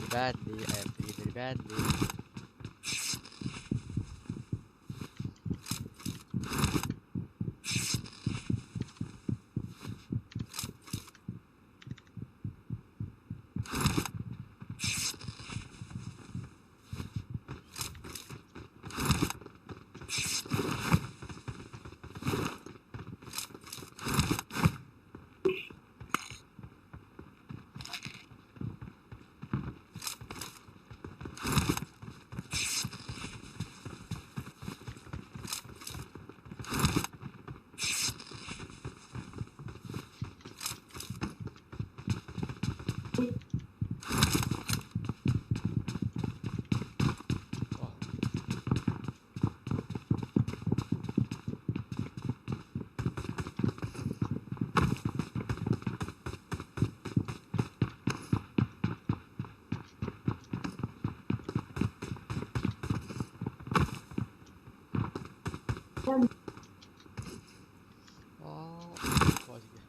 badly. I am feeling very badly. पहुंच गया।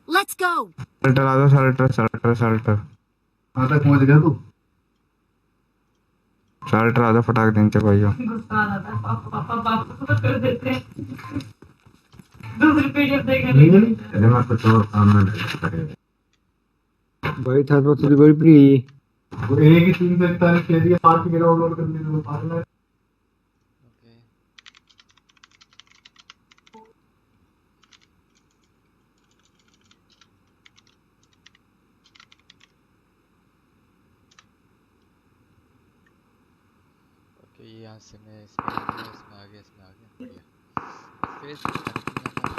Let's go. सल्टर आ जा, सल्टर आता पहुंच गया तू। सल्टर आ जा, फटाक दिन से भाइयों। गुस्सा आ जाता है, पापा तो कर देते हैं। दूसरी पीडीएफ देखने नहीं अरे मैं कुछ और काम में भाई था तो तेरी कोई प्री वो एक ही 341 के लिए 5 के डाउनलोड कर लिए तो पागल है। ओके ओके, ये यहाँ से मैं इसमें आ गया बढ़िया। फेस पता नहीं क्यों आता है।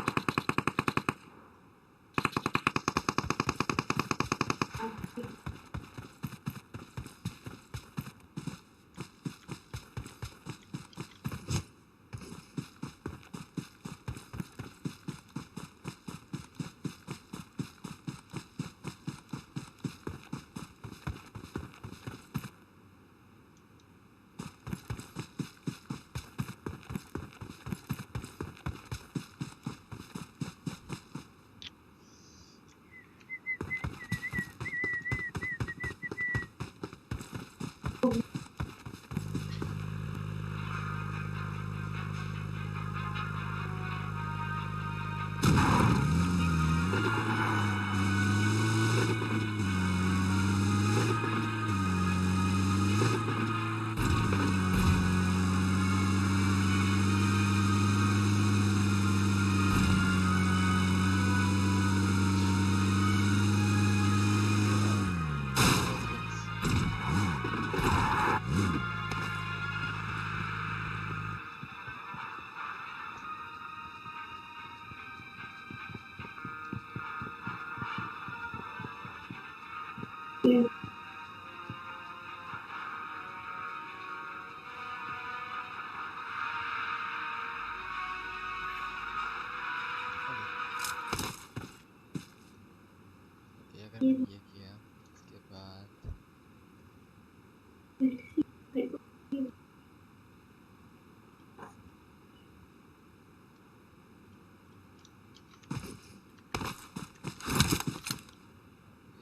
ओके, अगर मैंने ये किया इसके बाद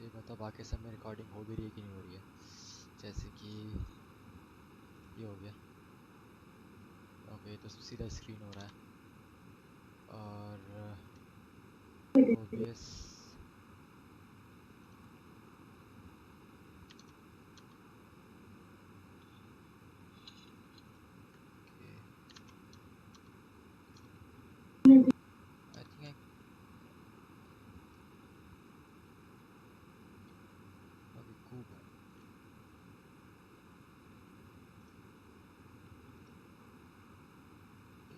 ये बता बाकी सब में रिकॉर्डिंग हो भी रही है कि नहीं हो रही है। जैसे कि ये हो गया। ओके, तो सीधा स्क्रीन हो रहा है और OBS I think okay coop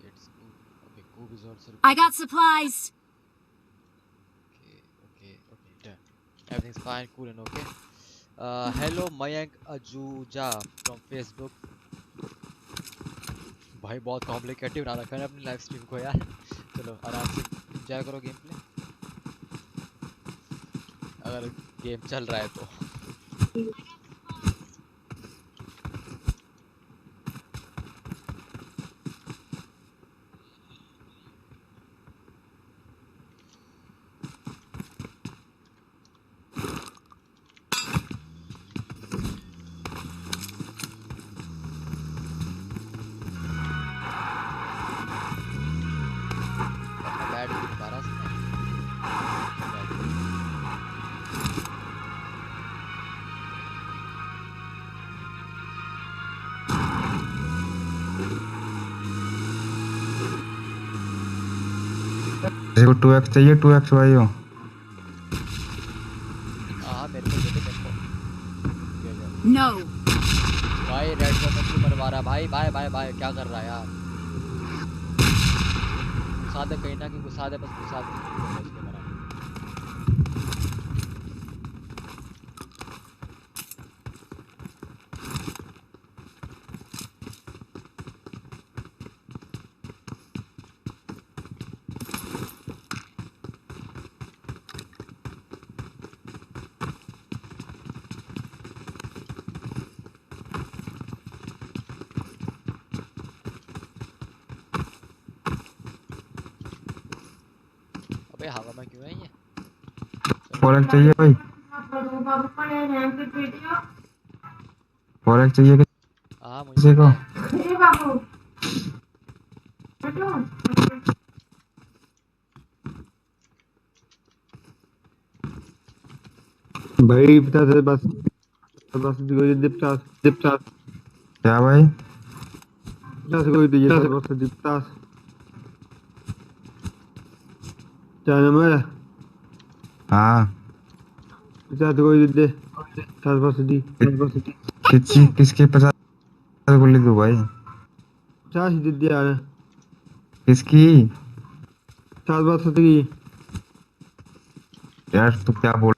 it's coop. Okay, coop is also I got supplies. Everything's fine, cool and okay. Hello Mayank Ajuja from Facebook. भाई बहुत कॉम्प्लिकेटेड बना रखा है अपनी लाइव स्ट्रीम को यार। चलो आराम से एंजॉय करो गेम प्ले, अगर गेम चल रहा है तो। अपना बैट भी दोबारा से देखो 2x चाहिए 2x भाई हो। हाँ मेरे को दे दे मेरे को। No. भाई रेड जोन में क्यों मरवा रहा है भाई? बाय बाय बाय, क्या कर रहा है यार? घुसा दे कहीं ना कहीं, घुसा दे, बस घुसा दे उसको मरा। अबे हवा में क्यों है ये? 4x चाहिए भाई, 4x चाहिए हाँ मुझे किसी को? पता है। भाई 50 बस बस कोई दे 50 क्या भाई? 50 कोई दे 50 क्या नंबर? हाँ 50 कोई दे 50 बस दी किसकी 50 गोली दूं भाई? 50 दे दे यार, किसकी? 50 बस दी यार तू क्या बोल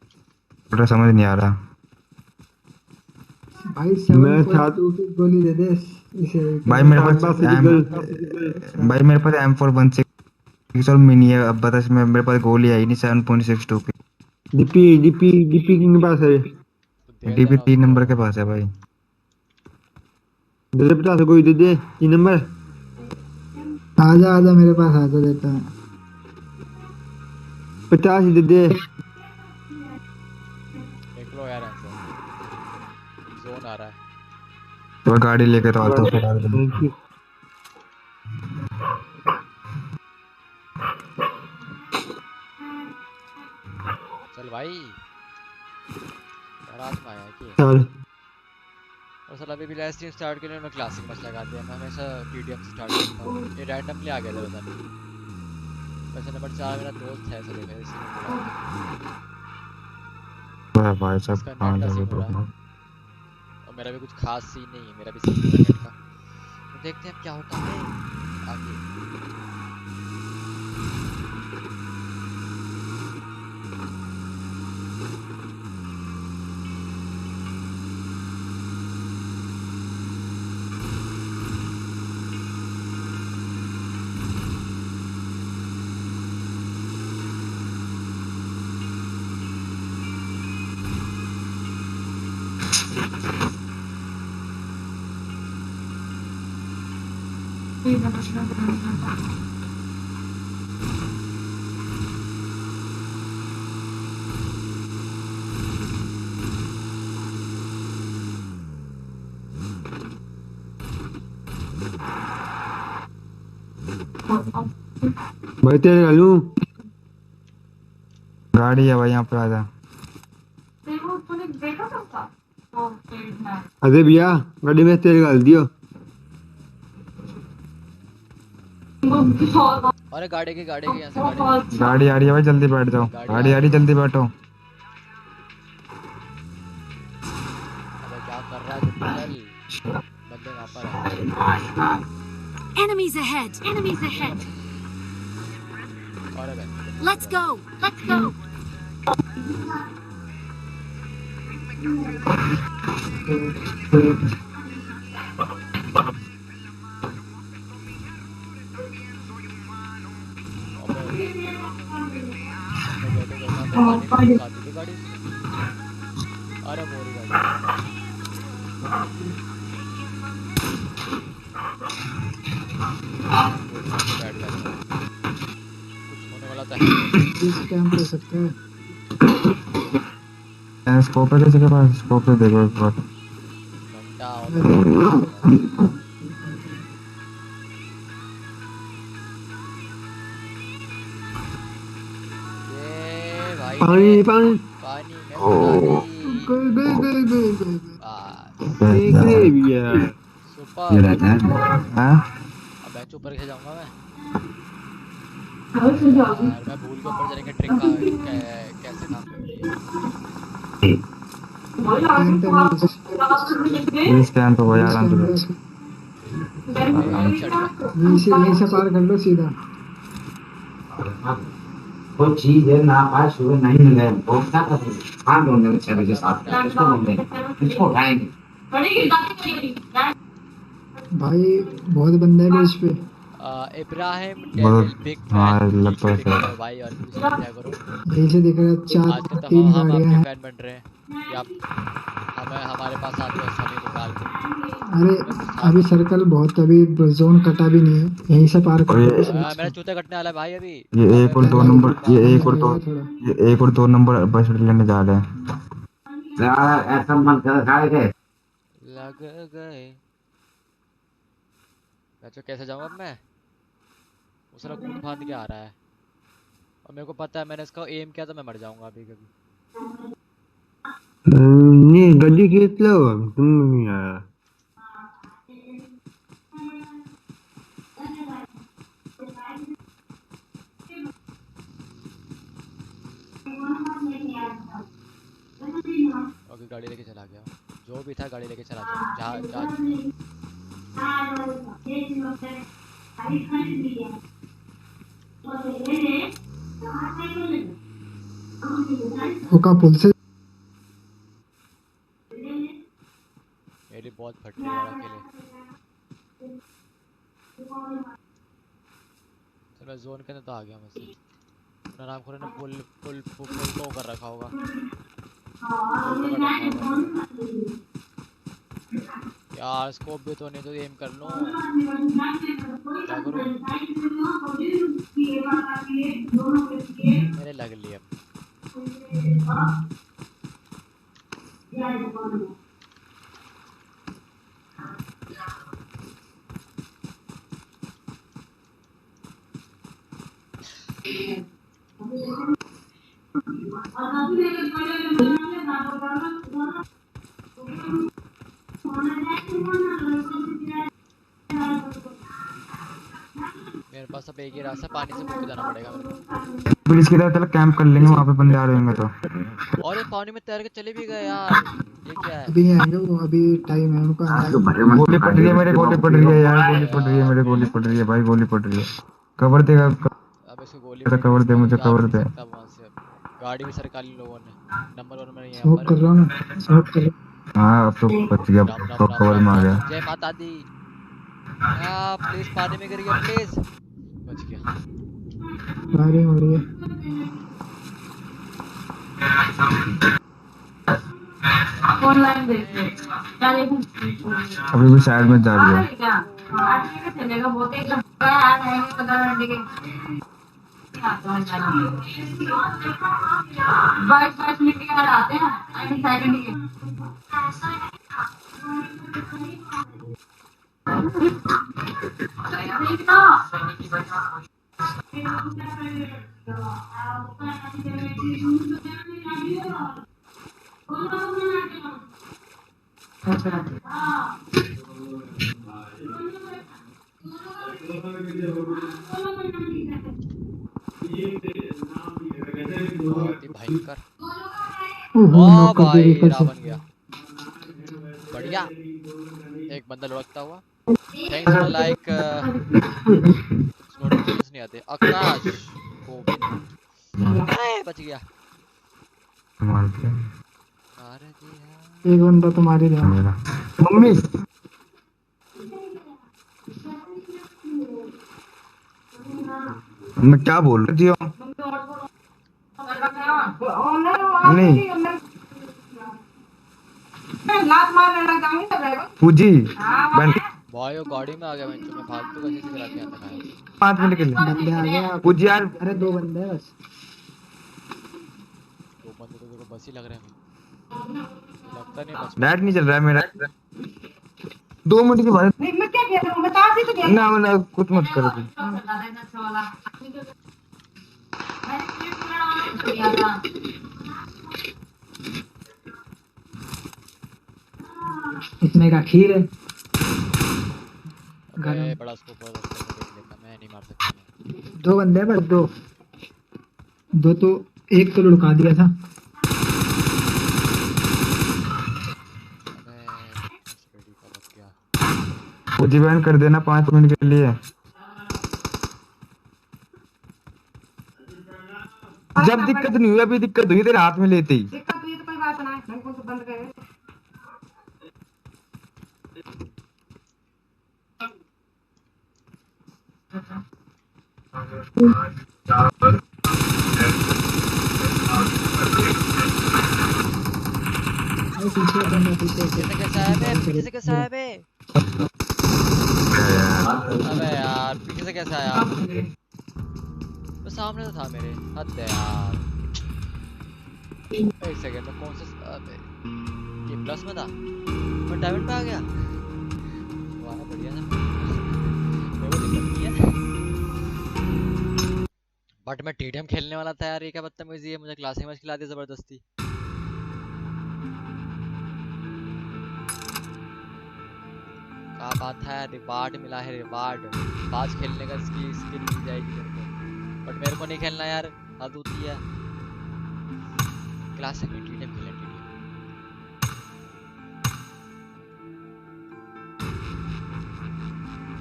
रहा, समझ नहीं आ रहा। भाई मैं 7.2 की गोली दे दे इसे। भाई मेरे पास भाई मेरे पास M416 और मिनी है। अब बता इसमें मेरे पास गोली आई नहीं 7.62 की। डीपी किंग के पास है, तो दे डीपी देना 3 नंबर उसको। के पास है भाई। दे 50 कोई दे दे 3 नंबर। आजा आजा मेरे पास आजा, देता है। 50 दे दे। निकलो यार यहाँ से, जोन आ रहा है। तो गाड़ी लेके तो आता हूँ। Thank you. चल भाई, बारात में आया है कि? चल और सर अभी भी लाइव स्ट्रीम स्टार्ट के लिए मैं क्लासिक मैच लगा दिया। मैं हमेशा टीडीएम से स्टार्ट करता हूँ, ये रैंडमली आ गया था पता नहीं। वैसे नंबर 4 मेरा दोस्त है सर, मैं इसी ने बोला था। भाई सब इसका कहाँ नेट का जाके सीन हो रहा तो है और मेरा भी कुछ खास सीन नहीं है, मेरा भी सीन हो रहा है नेट का। तो देखते हैं अब क्या होता है आगे। भाई तेरे गालू गाड़ी है भाई, यहाँ पे आजा। अरे भैया गाड़ी में तेल डाल दियो। अरे गाड़ी के यहाँ से गाड़ी। गाड़ी आ रही है भाई, जल्दी बैठ जाओ। गाड़ी आ रही, जल्दी बैठो। अबे क्या कर रहा है, जल्दी चल, बंदे वहाँ पर है। Enemies ahead! Enemies ahead! और अबे Let's go! Let's go! अबे बंदा बैठे बैठा पे पानी में घुसा दी गाड़ी उसने। अरे वो रही गाड़ी। गोली मार के बैठ गया था। कुछ होने वाला तो है नहीं ऐसे। इस कैंप हो सकता है। स्कोप है किसी के पास? स्कोप तो देखो एक बार। घंटा और अरे ये भाई ने पानी पानी पानी में घुसा दी। गए। बस देख रहे भी यार। सुपर। हाँ अब बेंच ऊपर कैसे जाऊंगा मैं? यार मैं भूल के ऊपर जाने की ट्रिक का कैसे काम करती है? इस कैंप पे यार आराम से ये चढ़ गया। यहीं से पार कर लो सीधा। वो चीज है ना पास सुबह नहीं मिले वो क्या करेंगे? हाँ ढूंढने में 6 बजे 7 बजे इसको ढूंढेंगे, इसको उठाएंगे। भाई बहुत बंदे हैं बीच पे। इब्राहिम बहुत। डेविल बिग हाँ फैन लगता है लिखते हो भाई और कुछ नहीं क्या करो। यहीं से दिख रहा है आजकल तो 3 हम गाड़ियां आपके हैं। फैन बन रहे हैं या हमें हमारे पास आते हो समय निकाल के। अरे गुस्सा अभी मत। सर्कल बहुत, अभी जोन कटा भी नहीं है, यहीं से पार कर लो बस मेरा इसको। जूते कटने वाला है भाई अभी। ये अबे एक और दो मैं नंबर मारूंगा। ये एक और दो नंबर बस लेने जा रहे हैं। यार ऐसा मन कर खाए थे। लग गए। अच्छा कैसे जाऊँ अब मैं? वो साला कूद फांद के आ रहा है और मेरे को पता है मैंने इसका एम किया तो मैं मर जाऊंगा अभी कभी। नहीं गड्डी खींच लो तुम नहीं आया। ओके गाड़ी लेके चला गया। जो भी था गाड़ी लेके चला जा जा जा चुका। ओका पुल से मेरी बहुत फट रही है यार अकेले। चल मैं जोन के अंदर तो आ गया मुझसे। आराम खोरे ने पुल पुल पुल पुल तो कर रखा होगा। पुल पकड़ रखा होगा। यार स्कोप भी तो नहीं तो एम कर लूं। क्या करूं? मेरे लग लिए अब। मेरे पास अब एक ही रास्ता पानी से कूद के जाना पड़ेगा मेरे को। फिर इसके बाद चलो कैंप कर लेंगे वहाँ पे बंदे आ रहे होंगे तो। और ये पानी में तैर के चले भी गए यार। ये क्या है? अभी नहीं आएंगे वो, अभी टाइम है उनका आने का। गोली पड़ रही है मेरे, गोली पड़ रही है यार, गोली पड़ रही है मेरे, गोली पड़ रही है भाई, गोली पड़ रही है। कवर देगा अब इसको गोली कवर दे, मुझे जा कवर भी नहीं दे। सकता वहां से अब। गाड़ी भी सरकारी लोगों ने। नंबर 1 में नहीं है स्मोक कर रहा हूँ ना, स्मोक कर रहा हाँ अब तो बच गया, राम राम तो राम कवर राम में आ राम। गया। जय माता दी। प्लीज पानी में गिर गया प्लीज। बच गया। हूँ। फायरिंग हो रही है। अभी भी साइड में जा रही है। बहुत ही भयंकर। ओहो वाह नॉक कर दिया भाई ऊपर से। रावण गया। बढ़िया। एक बंदा लुढ़कता हुआ। Thanks for like. नोटिफिकेशंस नहीं आते। आकाश गोविंद। बच गया। मारते हैं। प्यार दिया। एक बंदा तुम्हारी ध्यान। मेरा मम्मी मैं क्या बोल रही हूँ? नहीं पूजी बन भाई वो गाड़ी में आ गया, मैं फालतू का चीज करा के आता खाया। 5 मिनट के लिए बंदे आ गए आप। पूजी यार अरे 2 बंदे हैं बस। दो बंदे तो देखो बस ही लग रहे हैं हमें, लगता नहीं बच नेट नहीं पाएंगे। चल रहा है मेरा 2 मिनट के बाद नहीं मैं क्या कह रहा हूँ, मैं तार से तो कह ना ना कुछ मत करो तुम। इतने का खीर है। अबे गरम। बड़ा स्कोप है, रास्ते में देख लेता, मैं नहीं मार सकता मैं। 2 बंदे हैं बस, 2 तो एक तो लुढ़का दिया था। अबे रेडी का बच गया। पूजी बैन कर देना 5 मिनट के लिए। जब दिक्कत नहीं हुई, अभी दिक्कत हुई तेरे हाथ में लेते ही। दिक्कत हुई तो कोई बात ना है, मैं कौन सा बंद करे। अरे पीछे बंदा, पीछे पीछे से कैसा है बे, पीछे से कैसा है बे? अबे यार पीछे से कैसा आया? वो सामने तो था मेरे, हद है यार। एक सेकंड में कौन सा, अबे ये प्लस में था, मैं डायमंड पे आ गया। वाह बढ़िया था, मेरे को दिक्कत नहीं है। बट मैं टीडीएम खेलने वाला था यार, ये क्या बदतमीजी है, मुझे क्लासिक मैच खिला दी जबरदस्ती। क्या बात है, रिवार्ड मिला है, रिवार्ड बाज खेलने का, स्किन मिल जाएगी मेरे को, बट मेरे को नहीं खेलना यार, हद होती है। क्लासिक में टीडीएम खेलना, टीडीएम।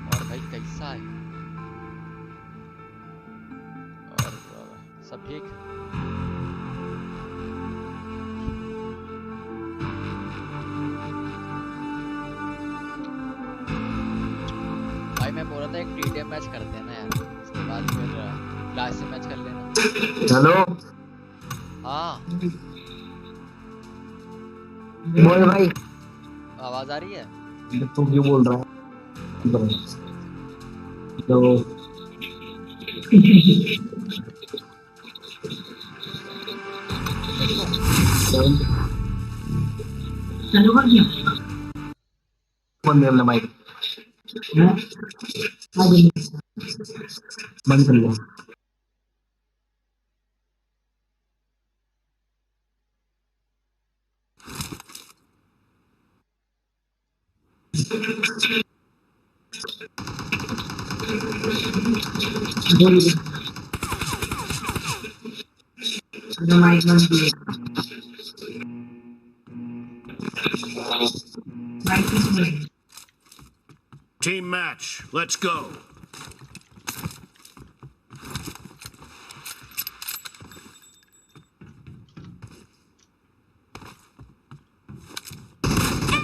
और भाई कैसा है, और सब ठीक? भाई मैं बोल रहा था एक टीडीएम मैच करते हैं ना यार, उसके बाद फिर क्लासिक मैच कर लेना। हेलो हाँ बोल भाई। आवाज आ रही है? तू क्यों बोल रहा है? तो चलो कर दिया। बंद कर ले माइक, आगे। बंद कर ले। माइक बंद किया। Team match, let's go.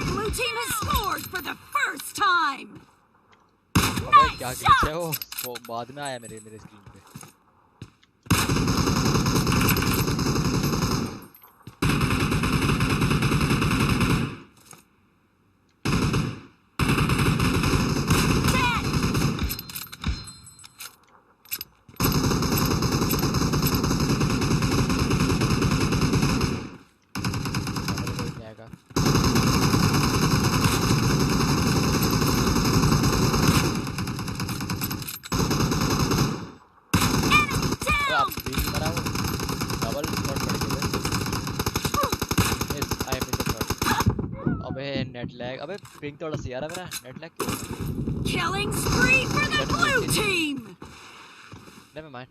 Blue team has scored for the first time. अबे क्या ग्लिच है वो बाद में आया मेरे स्क्रीन पे। नेट लैग, अबे पिंग थोड़ा सी यार मेरा नेट लैग क्यों? Killing spree for the blue team. Never mind.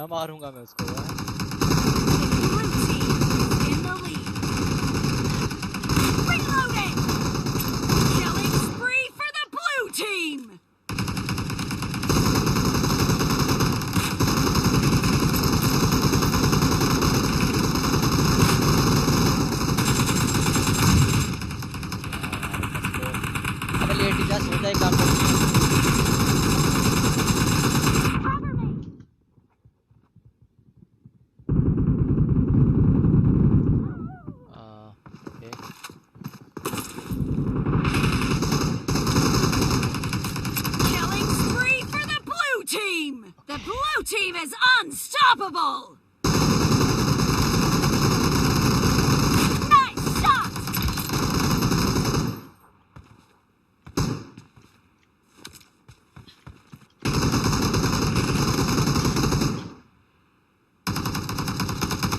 कितना मारूंगा मैं उसको यार। Blue team in the lead. Reloading. Killing spree for the blue team. अबे लेट ही जा, सो जा, एक काम कर। Okay Killing spree for the blue team. The blue team is unstoppable. Nice shot.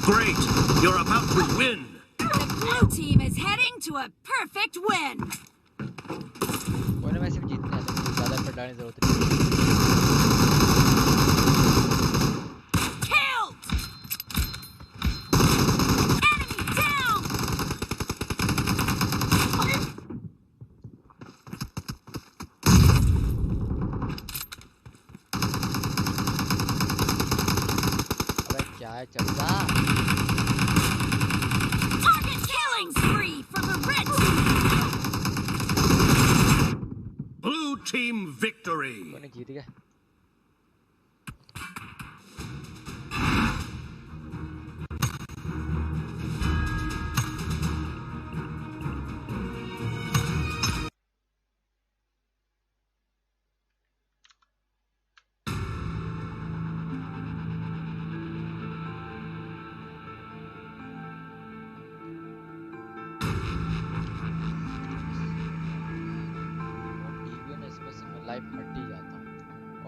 Great! You're about to win! The blue team is heading to a perfect win. कोई ना, वैसे भी जीतने हैं तो ज़्यादा एफर्ट डालने की जरूरत नहीं। Killed. Enemy down. अबे क्या है चलता? Target killing spree for the red team. Blue team victory! कोई नहीं, जीत गए। लाइव हट ही जाता हूँ,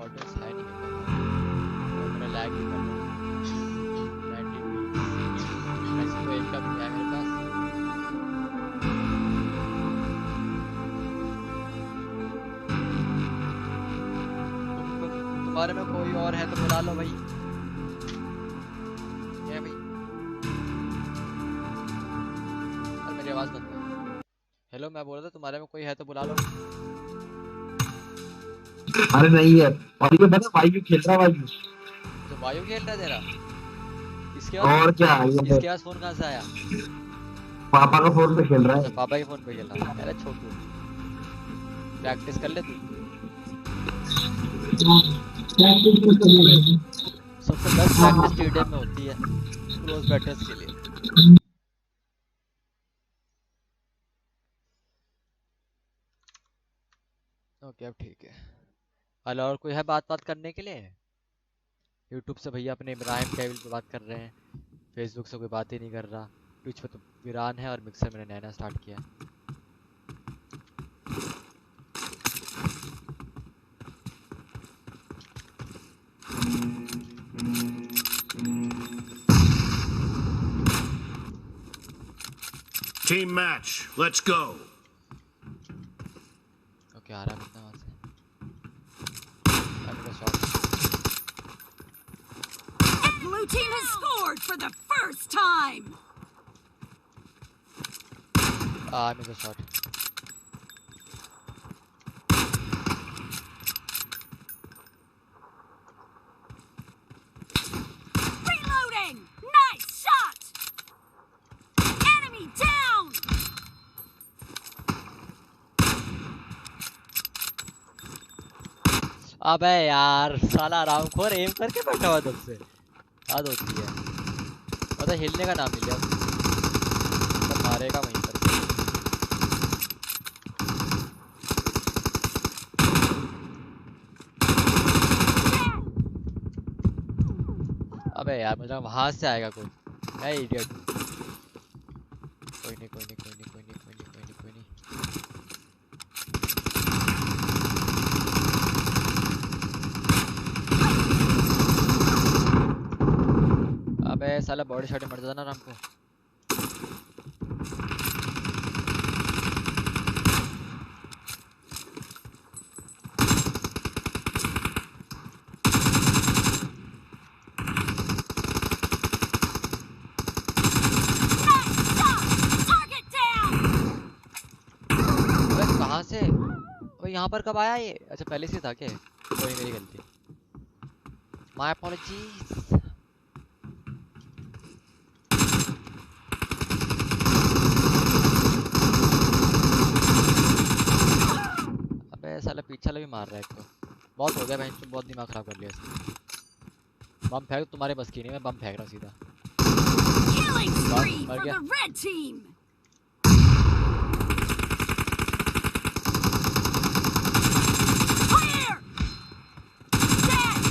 ऑडियंस है नहीं मेरे पास और मेरा लैग भी कर रहा है 90 वैसे तो एक का भी है मेरे पास। तुम्हारे में कोई और है तो बुला लो भाई। क्या भाई? और मेरी आवाज़ बंद है। हेलो, मैं बोल रहा था तुम्हारे में कोई है तो बुला लो। अरे नहीं है, और ये पता वायु खेल रहा है, वायु तो वायु खेल रहा है तेरा? इसके और बाद क्या इसके पास फोन कहाँ से आया? पापा का फोन पे खेल रहा अच्छा, है। पापा के फोन पे खेल रहा है। अरे छोटू, प्रैक्टिस कर ले तू। सबसे बेस्ट प्रैक्टिस स्टेडियम में होती है क्लोज बैटर्स के लिए। ओके, अब ठीक है। हेलो, और कोई है बात करने के लिए? यूट्यूब से भैया अपने इब्राहिम कैबिल पे बात कर रहे हैं, फेसबुक से कोई बात ही नहीं कर रहा, ट्विच पे तो वीरान है और मिक्सर मैंने नया स्टार्ट किया। Team match, let's go! Okay, आ रहा है बंदा वहाँ से। मेरा shot. The blue team has scored for the first time. मेरा shot. Reloading. Nice shot. Enemy down. अबे यार, साला आरामखोर एम करके बैठा हुआ तब से। याद होती है, मतलब हिलने का नाम नहीं लिया, तो मारेगा वहीं पर। अबे यार, मुझे वहां से आएगा कोई, मैं इडियट हूँ। कोई नहीं, कोई नहीं, कोई नहीं, कोई नहीं, कोई नहीं, कोई नहीं, कोई नहीं। अबे साला बॉडी शॉट मर जाता ना राम को। से? ओ यहाँ पर कब आया ये? अच्छा पहले से था क्या? कोई नहीं, मेरी गलती, माय अपॉलॉजीज। अबे साला पीछे वाला भी मार रहा है एक तो। बहुत हो गया बहन, बहुत दिमाग खराब कर लिया इसने। बम फेंक, तुम्हारे बस की नहीं, मैं बम फेंक रहा हूँ सीधा। Killing spree मर for गया। the red team. Clear. Dead.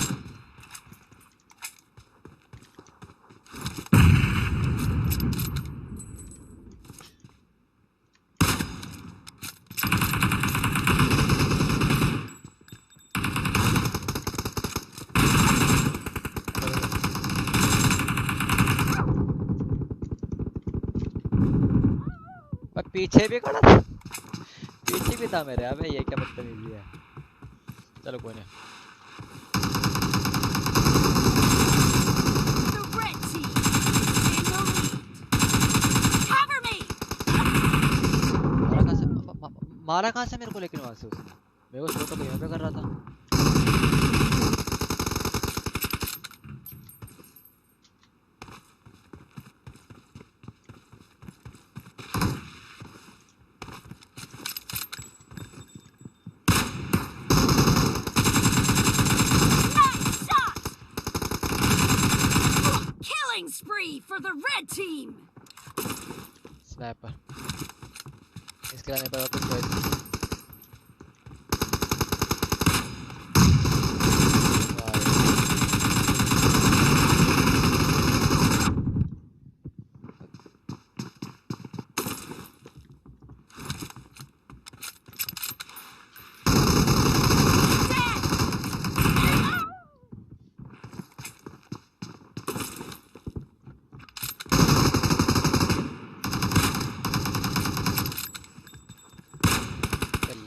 मैं पीछे भी खड़ा था, पीछे भी था मेरे। अबे ये क्या बदतमीजी है। चलो कोई नहीं। The red team in the lead. Cover me. मारा कहाँ से मेरे को? लेकिन वहां से उसने मेरे को शो तो कहीं पे कर रहा था। Nice shot. Killing spree for the red team. Sniper, इसके लाने पर कुछ चॉइस नहीं।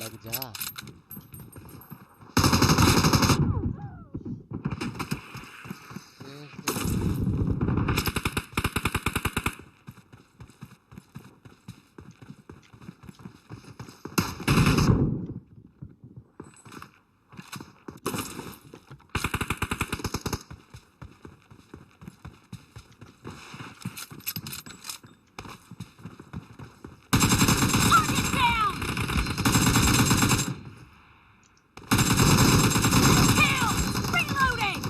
लग जा। Target down. Kill. Reloading.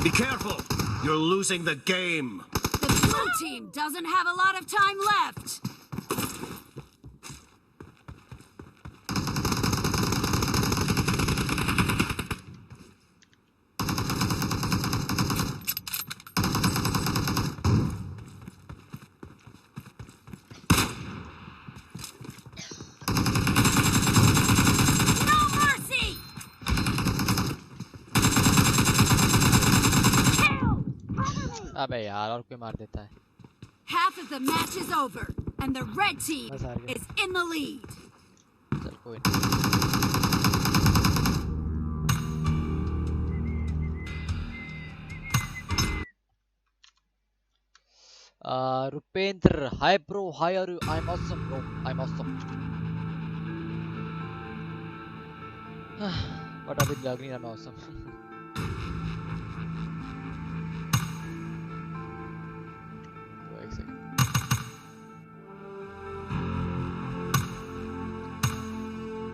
Be careful. You're losing the game. The blue team doesn't have a lot of time left. No mercy. Kill. Cover me. अबे यार और कोई मार देता है। Half of the match is over, and the red team बस हार गए। is in the lead. चल कोई नहीं। Rupendra, hi bro, hi are you? I am awesome bro, I am awesome. But अभी लग नहीं रहा मैं ऑसम। एक सेकंड।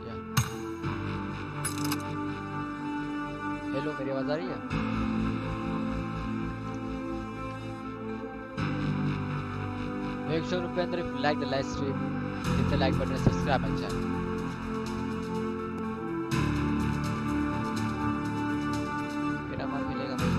या हेलो, मेरी आवाज आ रही है? Make sure Rupendra, if you like the live stream, hit the like button and subscribe my channel. मेरा मार मिलेगा भाई।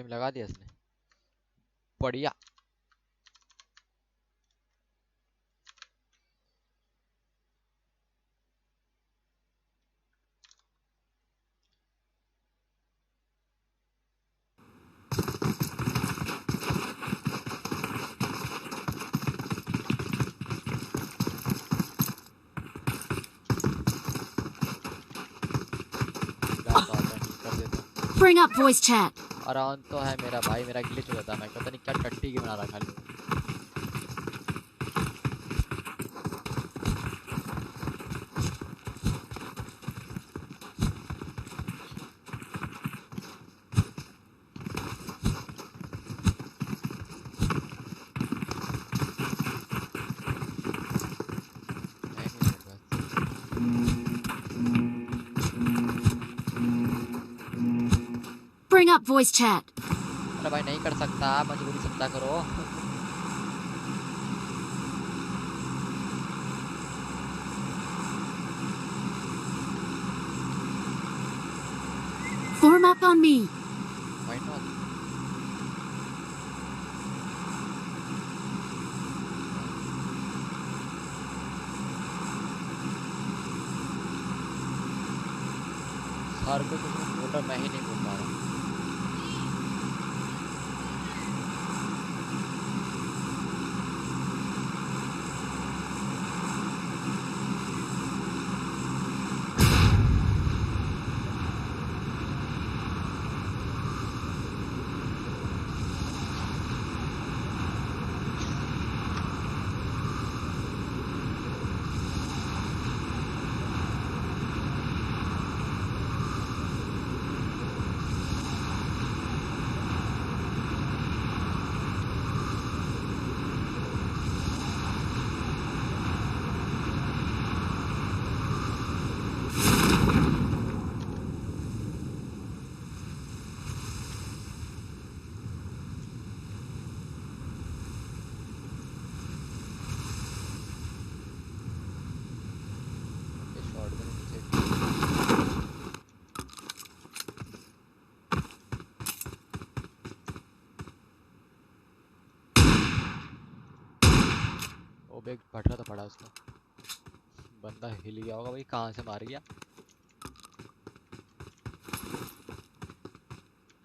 लगा दिया इसने, बढ़िया। Bring up voice chat. आराम तो है मेरा भाई, मेरा ग्लिच हो जाता है, मैं पता नहीं क्या टट्टी की बना रखा है। Bring up voice chat. अरे भाई नहीं कर सकता, मजबूरी समझा करो। Form up on me. Why not? Sir को कुछ बोल रहा, मैं ही नहीं बोल पा रहा। वो बैग फट रहा था, पड़ा उसका, बंदा हिल गया होगा भाई, कहाँ से मार गया।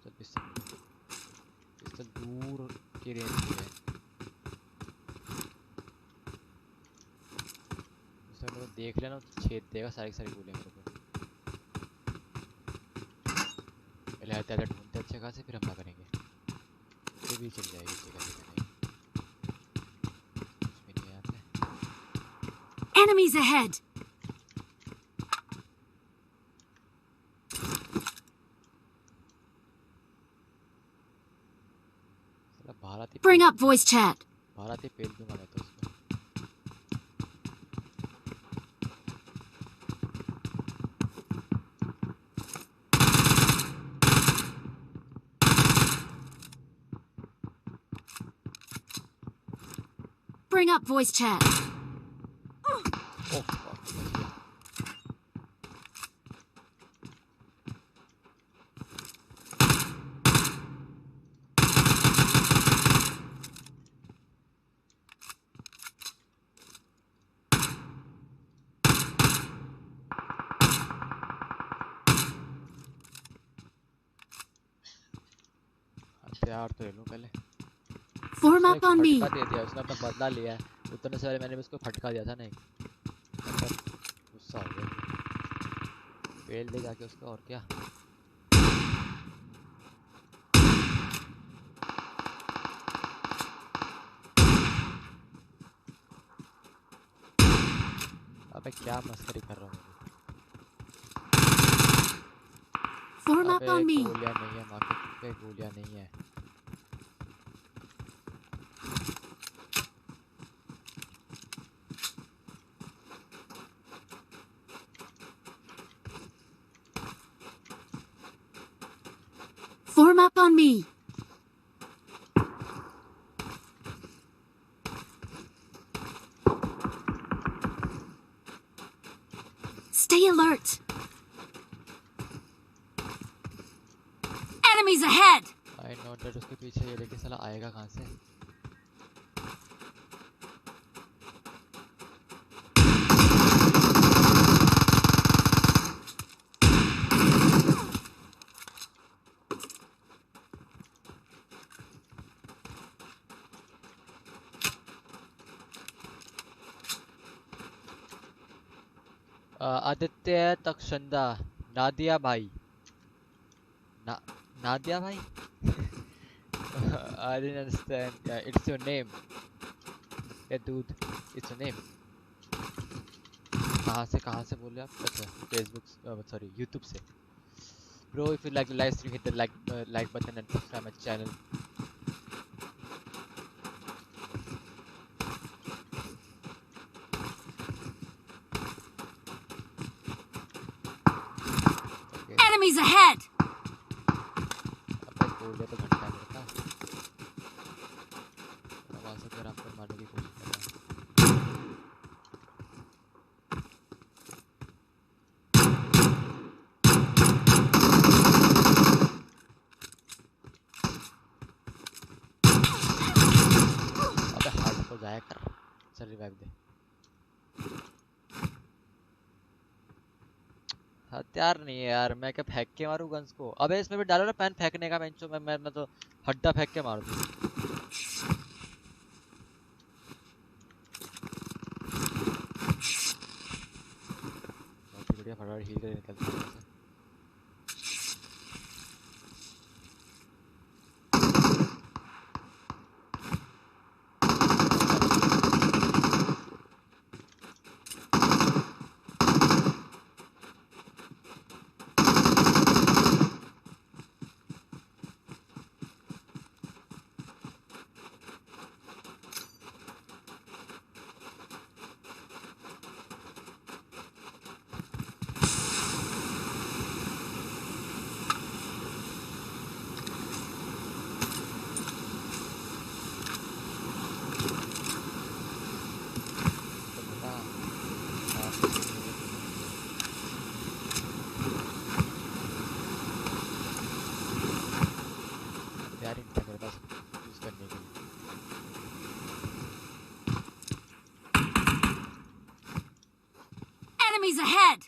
चल पिस्टल दूर की रेंज में है, उसने मेरे को देख लेना तो छेद देगा सारी सारी गोलियां मेरे को। पहले आते आते ढूंढते अच्छे खासे, फिर हमला करेंगे, फिर भी चल जाएगी जगह जगह। Enemies ahead. Bring up voice chat. Bharat ही पेल दूंगा मैं तो उसको। Bring up voice chat. ओह fuck, बच गया। हथियार तो ले लूं पहले। Form उसने up एक on me. फटका दे दिया, उसने अपना बदला लिया है। उतरने से पहले मैंने भी उसको फटका दिया था ना एक, मतलब गुस्सा हो गया। पेल दे जाके उसका, और क्या। अबे क्या मस्करी कर रहा हूँ। Form up अबे on me. गोलियां नहीं है, मार्केट पे गोलियां नहीं है। Form up on me. Stay alert. Enemies ahead. I I know that उसके पीछे ये, लेकिन साला आएगा कहाँ से? आदित्य तक्षंदा, नादिया भाई, ना नादिया भाई। I didn't understand. It's your name. Yeah, dude, it's your name. कहाँ से बोले आप? अच्छा, Facebook, sorry, YouTube से. Bro, if you like the live stream, hit the like button and subscribe my channel. Okay. Enemies ahead! अब बोल दिया तो घंटा मेरे का. वहाँ से फिर आपको मारने की कोशिश कर रहा है. अबे हार्ड को जाया कर. चल रिवाइव दे. हथियार नहीं है यार, मैं क्या फेंक के मारूं गन्स को? अबे इसमें भी डालो ना पैन फेंकने का बेंचो में, मैं तो हड्डा फेंक के मार दूं. बहुत ही बढ़िया, फटाफट हील कर निकलता है. हथियार ही नहीं था मेरे पास यूज करने के लिए. Enemies ahead!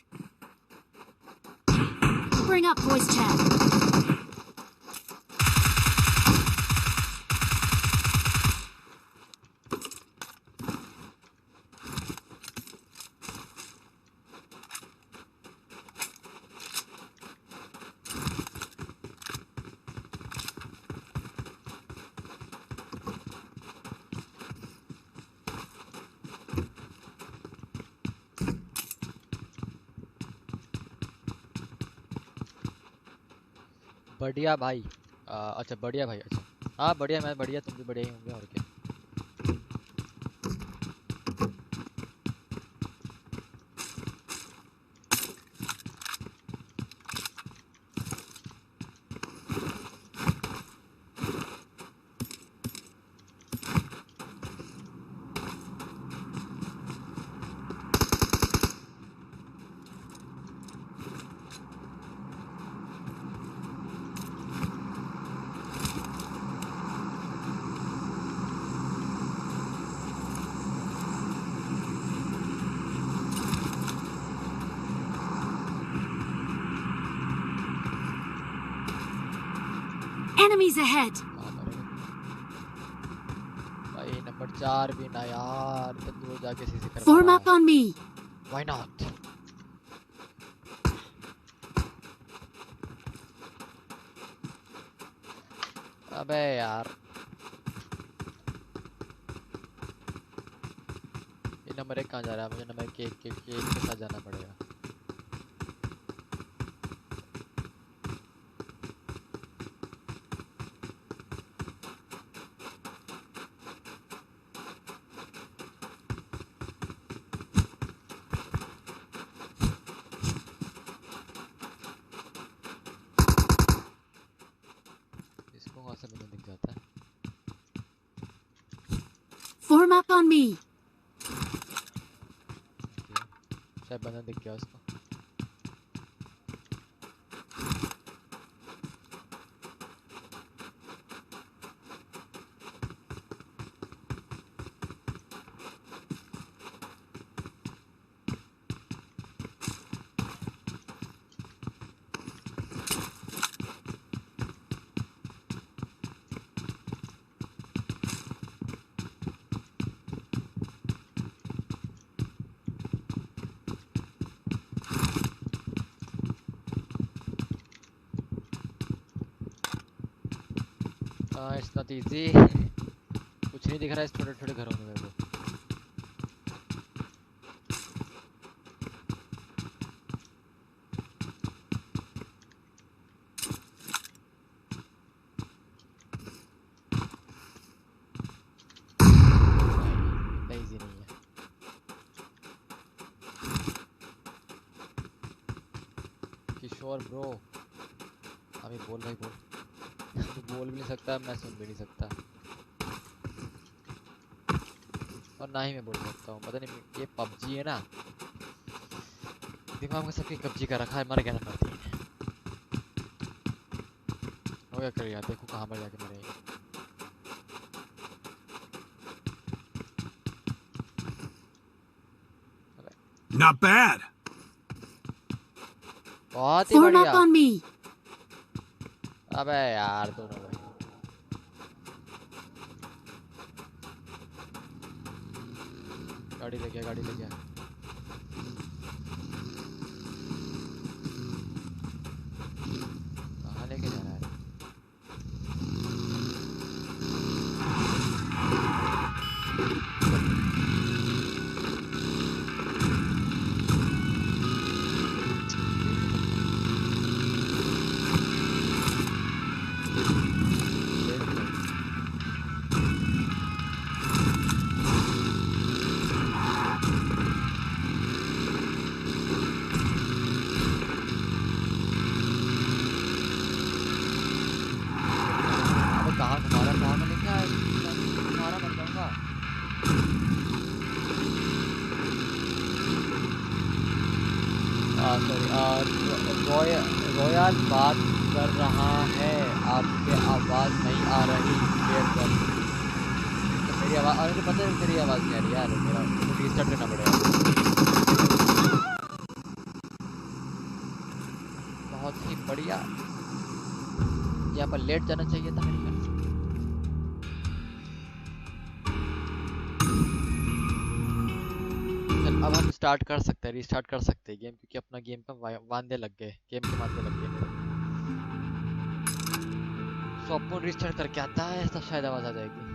Bring up voice chat. बढ़िया भाई. अच्छा बढ़िया भाई. अच्छा हाँ बढ़िया, मैं बढ़िया, तुम भी बढ़िया ही होंगे और क्या. Enemies ahead! कहाँ मरे भाई? नंबर 4 भी ना यार, तो दूर जाके सीसी करवा Form रहा up है. on me! Why not? अबे यार, ये नंबर 1 कहाँ जा रहा है? मुझे नंबर एक के साथ जाना पड़ेगा. इसको कहाँ से मुझे दिख जाता है? Form up on me! Okay. शायद बंदा दिख गया उसको. It's not easy. कुछ नहीं दिख रहा इस छोटे छोटे घरों में मेरे को। नहीं, इजी नहीं है। किशोर ब्रो, अभी बोल भाई बोल। तू बोल भी नहीं सकता, मैं सुन भी नहीं सकता, और ना ही मैं बोल सकता हूँ। पता नहीं, ये पबजी है ना, दिमाग में सबकी कब्जी का रखा है। मर गया ना मरती है। हो गया करेगा, देखो कहाँ पर जाके मरेंगे। Not bad. बहुत ही Form up बढ़िया। on me. अबे यार दोनों भाई। गाड़ी ले गया, गाड़ी ले गया। कहाँ लेके जा रहा है? अबे कहाँ घुमा रहा है? कहाँ में लेके आया? घुमा रहा, मर जाऊंगा। सॉरी, रोयल बात कर रहा है, आपके आवाज़ नहीं आ रही क्लियर कर। तो मेरी आवाज़, और मुझे पता है मेरी आवाज़ नहीं आ रही यार, मेरा रीस्टार्ट करना पड़ेगा। बहुत ही बढ़िया। यहाँ पर लेट जाना चाहिए था मेरे ख्याल से। चल अब हम स्टार्ट कर सकते हैं, रीस्टार्ट कर सकते हैं गेम, क्योंकि अपना गेम का वांदे लग गए, गेम के वांदे लग गए मेरे। सो अपन रीस्टार्ट करके आता है, तब शायद आवाज़ आ जाएगी।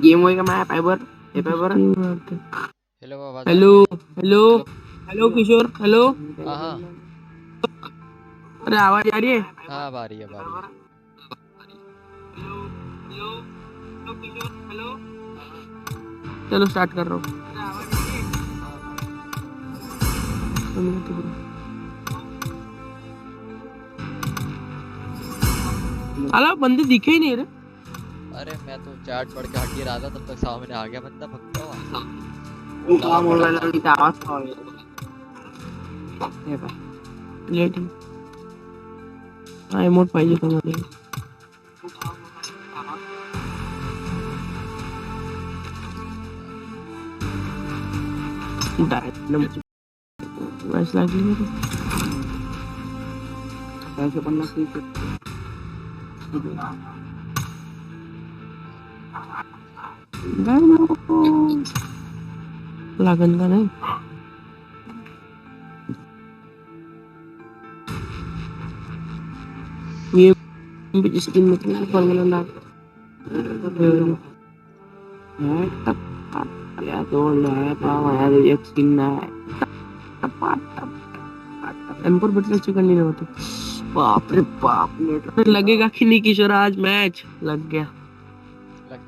गेम होएगा मैं फाइबर ए फाइबर। हेलो आवाज़ आ हेलो रही है? हेलो हेलो किशोर हेलो। हाँ हाँ अरे आवाज आ रही है? हाँ, अब आ रही है, अब आ रही है। चलो स्टार्ट कर रहा हूँ। साला बंदे दिखे ही नहीं रे। अरे मैं तो चैट पढ़ के हट ही रहा था, तब तक सामने आ गया बंदा भगता हुआ। इमोट पाहिजे तुम्हाला। डायरेक्ट वैसे लागली रे 450 लागन का नाही। ये स्किन में फॉर्मूला लाग या दोन है पाव है एक स्किन है एम4 भेटल्याची कंडी नव्हती। बाप रे बाप, नेट लगेगा कि नहीं किशोर? आज मैच लग गया। लग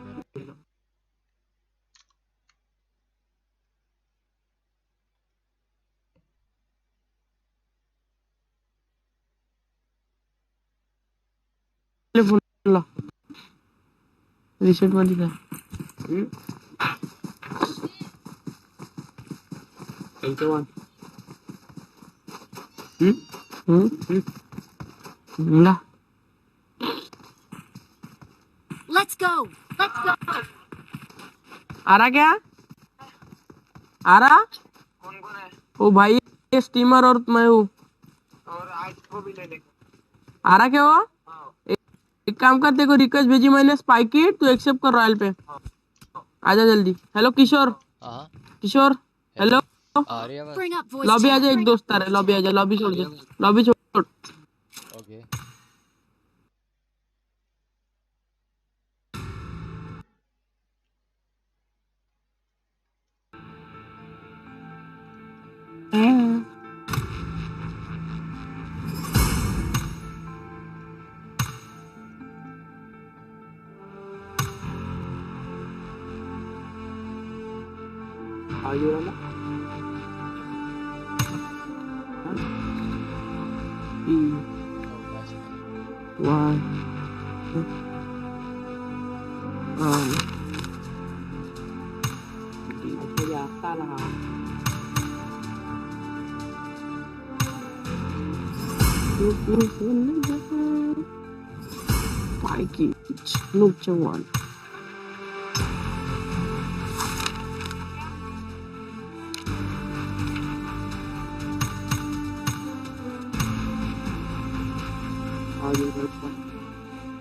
गया। फोन ला रीसेट वाली का। ला Let's go. Let's go. आ रहा क्या? आ रहा? कौन कौन है? ओ भाई, ये स्टीमर और मैं हूँ। और आज को भी ले ले। आ रहा क्या हुआ? एक काम कर, देखो रिक्वेस्ट भेजी मैंने स्पाइक की, तू एक्सेप्ट कर रॉयल पे। आजा जल्दी। हेलो किशोर। हाँ किशोर हेलो। आ रही है बस। Bring up voice lobby chat. आजा, एक दोस्त आ रहा है। लॉबी आजा, लॉबी छोड़ दे, लॉबी छोड़। ओके आगे वाला वन आता रहा। Package number one.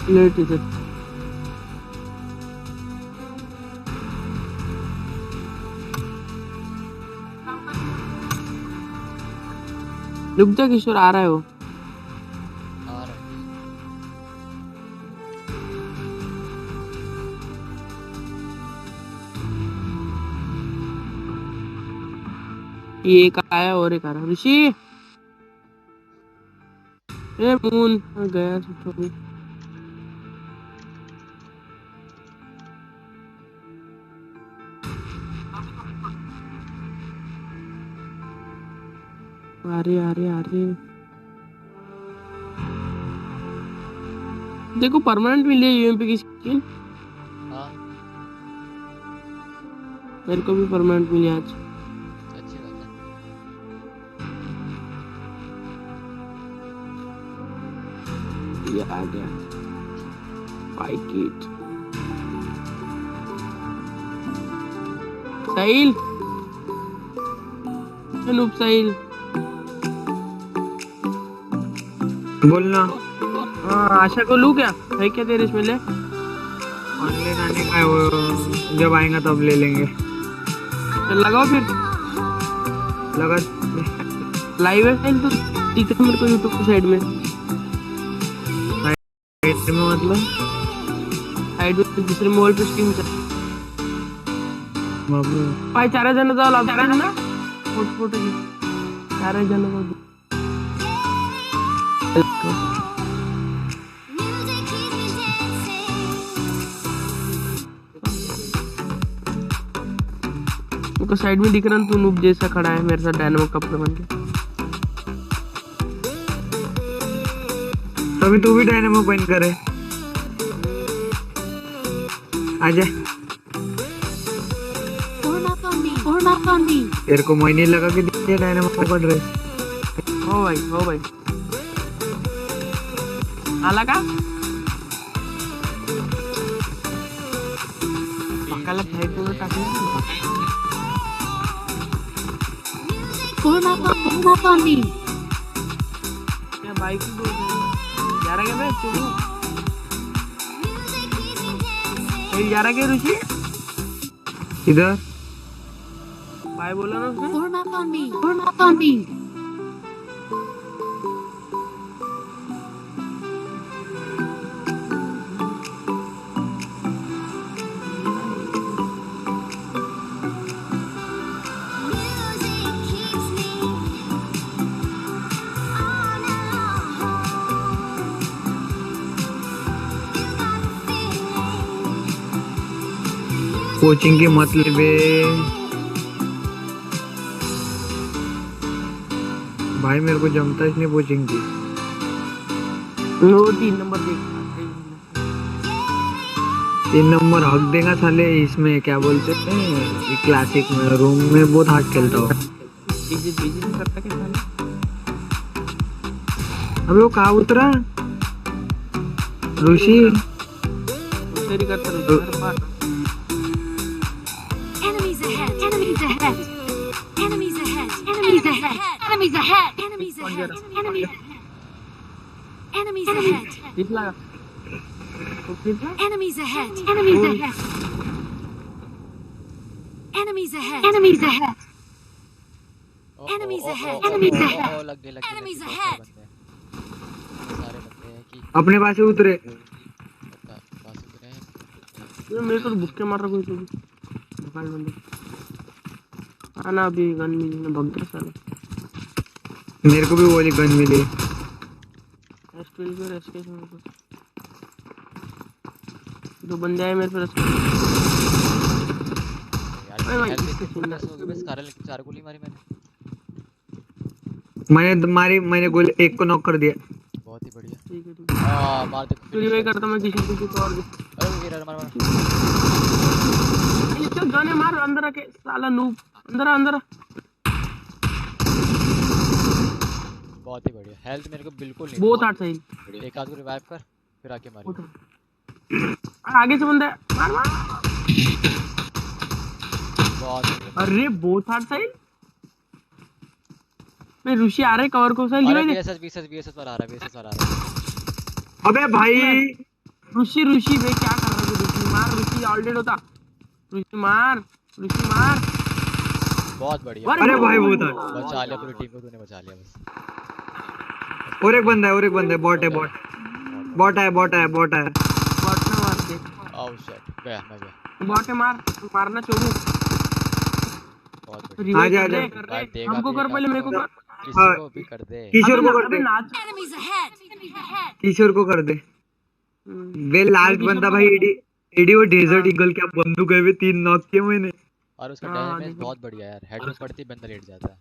Late is it? रुक जा किशोर, आ रहा है वो। आ रहा है। ये एक आया और एक आ रहा। ऋषि ए मून गया तो अरे अरे अरे देखो परमानेंट मिली है यूएमपी की स्किन। हाँ मेरे को भी परमानेंट मिली आज। अच्छी बात है। ये आ गया पैकेट। साहिल नूप साहिल बोलना। आशा को लूं क्या? है क्या तेरे इसमें? ले ऑनलाइन आने का है वो, जब आएगा तब ले लेंगे। चल लगाओ फिर। लगा लाइव है साहिल तो दिख रहा मेरे को यूट्यूब की साइड में। साइड में मतलब साइड में दूसरे मोबाइल पे स्ट्रीम कर। बाबू भाई 4 जण जाऊ लागतात ना फोटो 4 जण जाऊ। तो साइड में दिख रहा है तू नूब जैसा खड़ा है मेरे साथ डायनामो कपड़े बन के। तभी तू भी डायनेमो पहन करे। आजा। Form up on me. तेरे को महीने लगा के दिया डायनेमो पकड़ रहे। हो भाई आला का पक्काला फाइट में टाकलं। Form up on me. क्या बाइक की बोल रहे हैं? जा रहा क्या मैं चुनूं? कहीं जा रहा क्या ऋषि? इधर भाई बोला ना उसने? Form up on me. Form up on me. Coaching की मतलब भाई मेरे को जमता इसने कोचिंग की। वो 3 नंबर देख 3 नंबर हक देगा साले इसमें, क्या बोलते हैं क्लासिक में, रूम में बहुत हार्ड खेलता हो। करता क्या साले? अबे वो कहाँ उतरा ऋषि? तेरी करता रहता हर बार। Enemies ahead! Enemies ahead! Enemies ahead! Enemies ahead! Enemies ahead! Enemies ahead! Enemies ahead! Enemies ahead! दिख लगा तो दिख लगा Enemies ahead! Enemies ahead! Enemies ahead! Enemies ahead! Enemies ahead! Enemies ahead! लग गए Enemies बहुत ahead! सारे बंदे हैं कि अपने पास से उतरे। पास उतरे हैं। ये मेरे को तो भुक्के मार रहा कोई तो भी दुकान बंद आना अभी गन मिलने भग गया साला। मेरे को भी वो वाली गन मिली। एसपीएल पे रेस्केस में तो 2 बंदे आए मेरे पे रेस्केस। यार अरे भाई, हेल्थ इसको इतनी सुनना फुलनेस हो गई बस कारण लेकिन 4 गोली मारी मैंने। मैंने गोली एक को नॉक कर दिया। बहुत ही बढ़िया। ठीक है मार दे तो रिवाइव करता मैं किसी को और अरे वो गिरा मार मार। इसका गन है मार अंदर आके साला नूब अंदर आ, अंदर आ। बहुत ही बढ़िया। हेल्थ मेरे को बिल्कुल नहीं बहुत हार्ड सही एक आध को रिवाइव कर फिर आके मारी। आगे से बंदा है मार मार। बहुत अरे बहुत हार्ड सही मैं ऋषि आ रहे कवर को सही अरे लिया वीएसएस वाला आ रहा है वीएसएस वाला आ रहा है। अबे भाई ऋषि बे क्या कर रहा है ऋषि मार ऋषि ऑलरेडी होता ऋषि मार बहुत बढ़िया। अरे भाई वो था। बचा लिया पूरी टीम को तूने बचा लिया बस। और एक बंदा है बॉट है बॉट है बॉट ना मार दे ओह शिट गया मैं गया। बॉट है मारना छोड़ू बहुत आजा, बढ़िया। आजा। भाई देगा हमको भी कर एक पहले आध मेरे को को। कर किसी को भी कर दे। किशोर को कर अबे दे। नाच Enemies ahead! Enemies ahead! किशोर को कर दे। वे लास्ट बंदा भाई एडी वो डेजर्ट ईगल क्या बंदूक है वे 3 नॉक किए मैंने। और उसका हाँ, डैमेज देखो। बहुत बढ़िया यार। हेड में पड़ती बंदा लेट जाता है।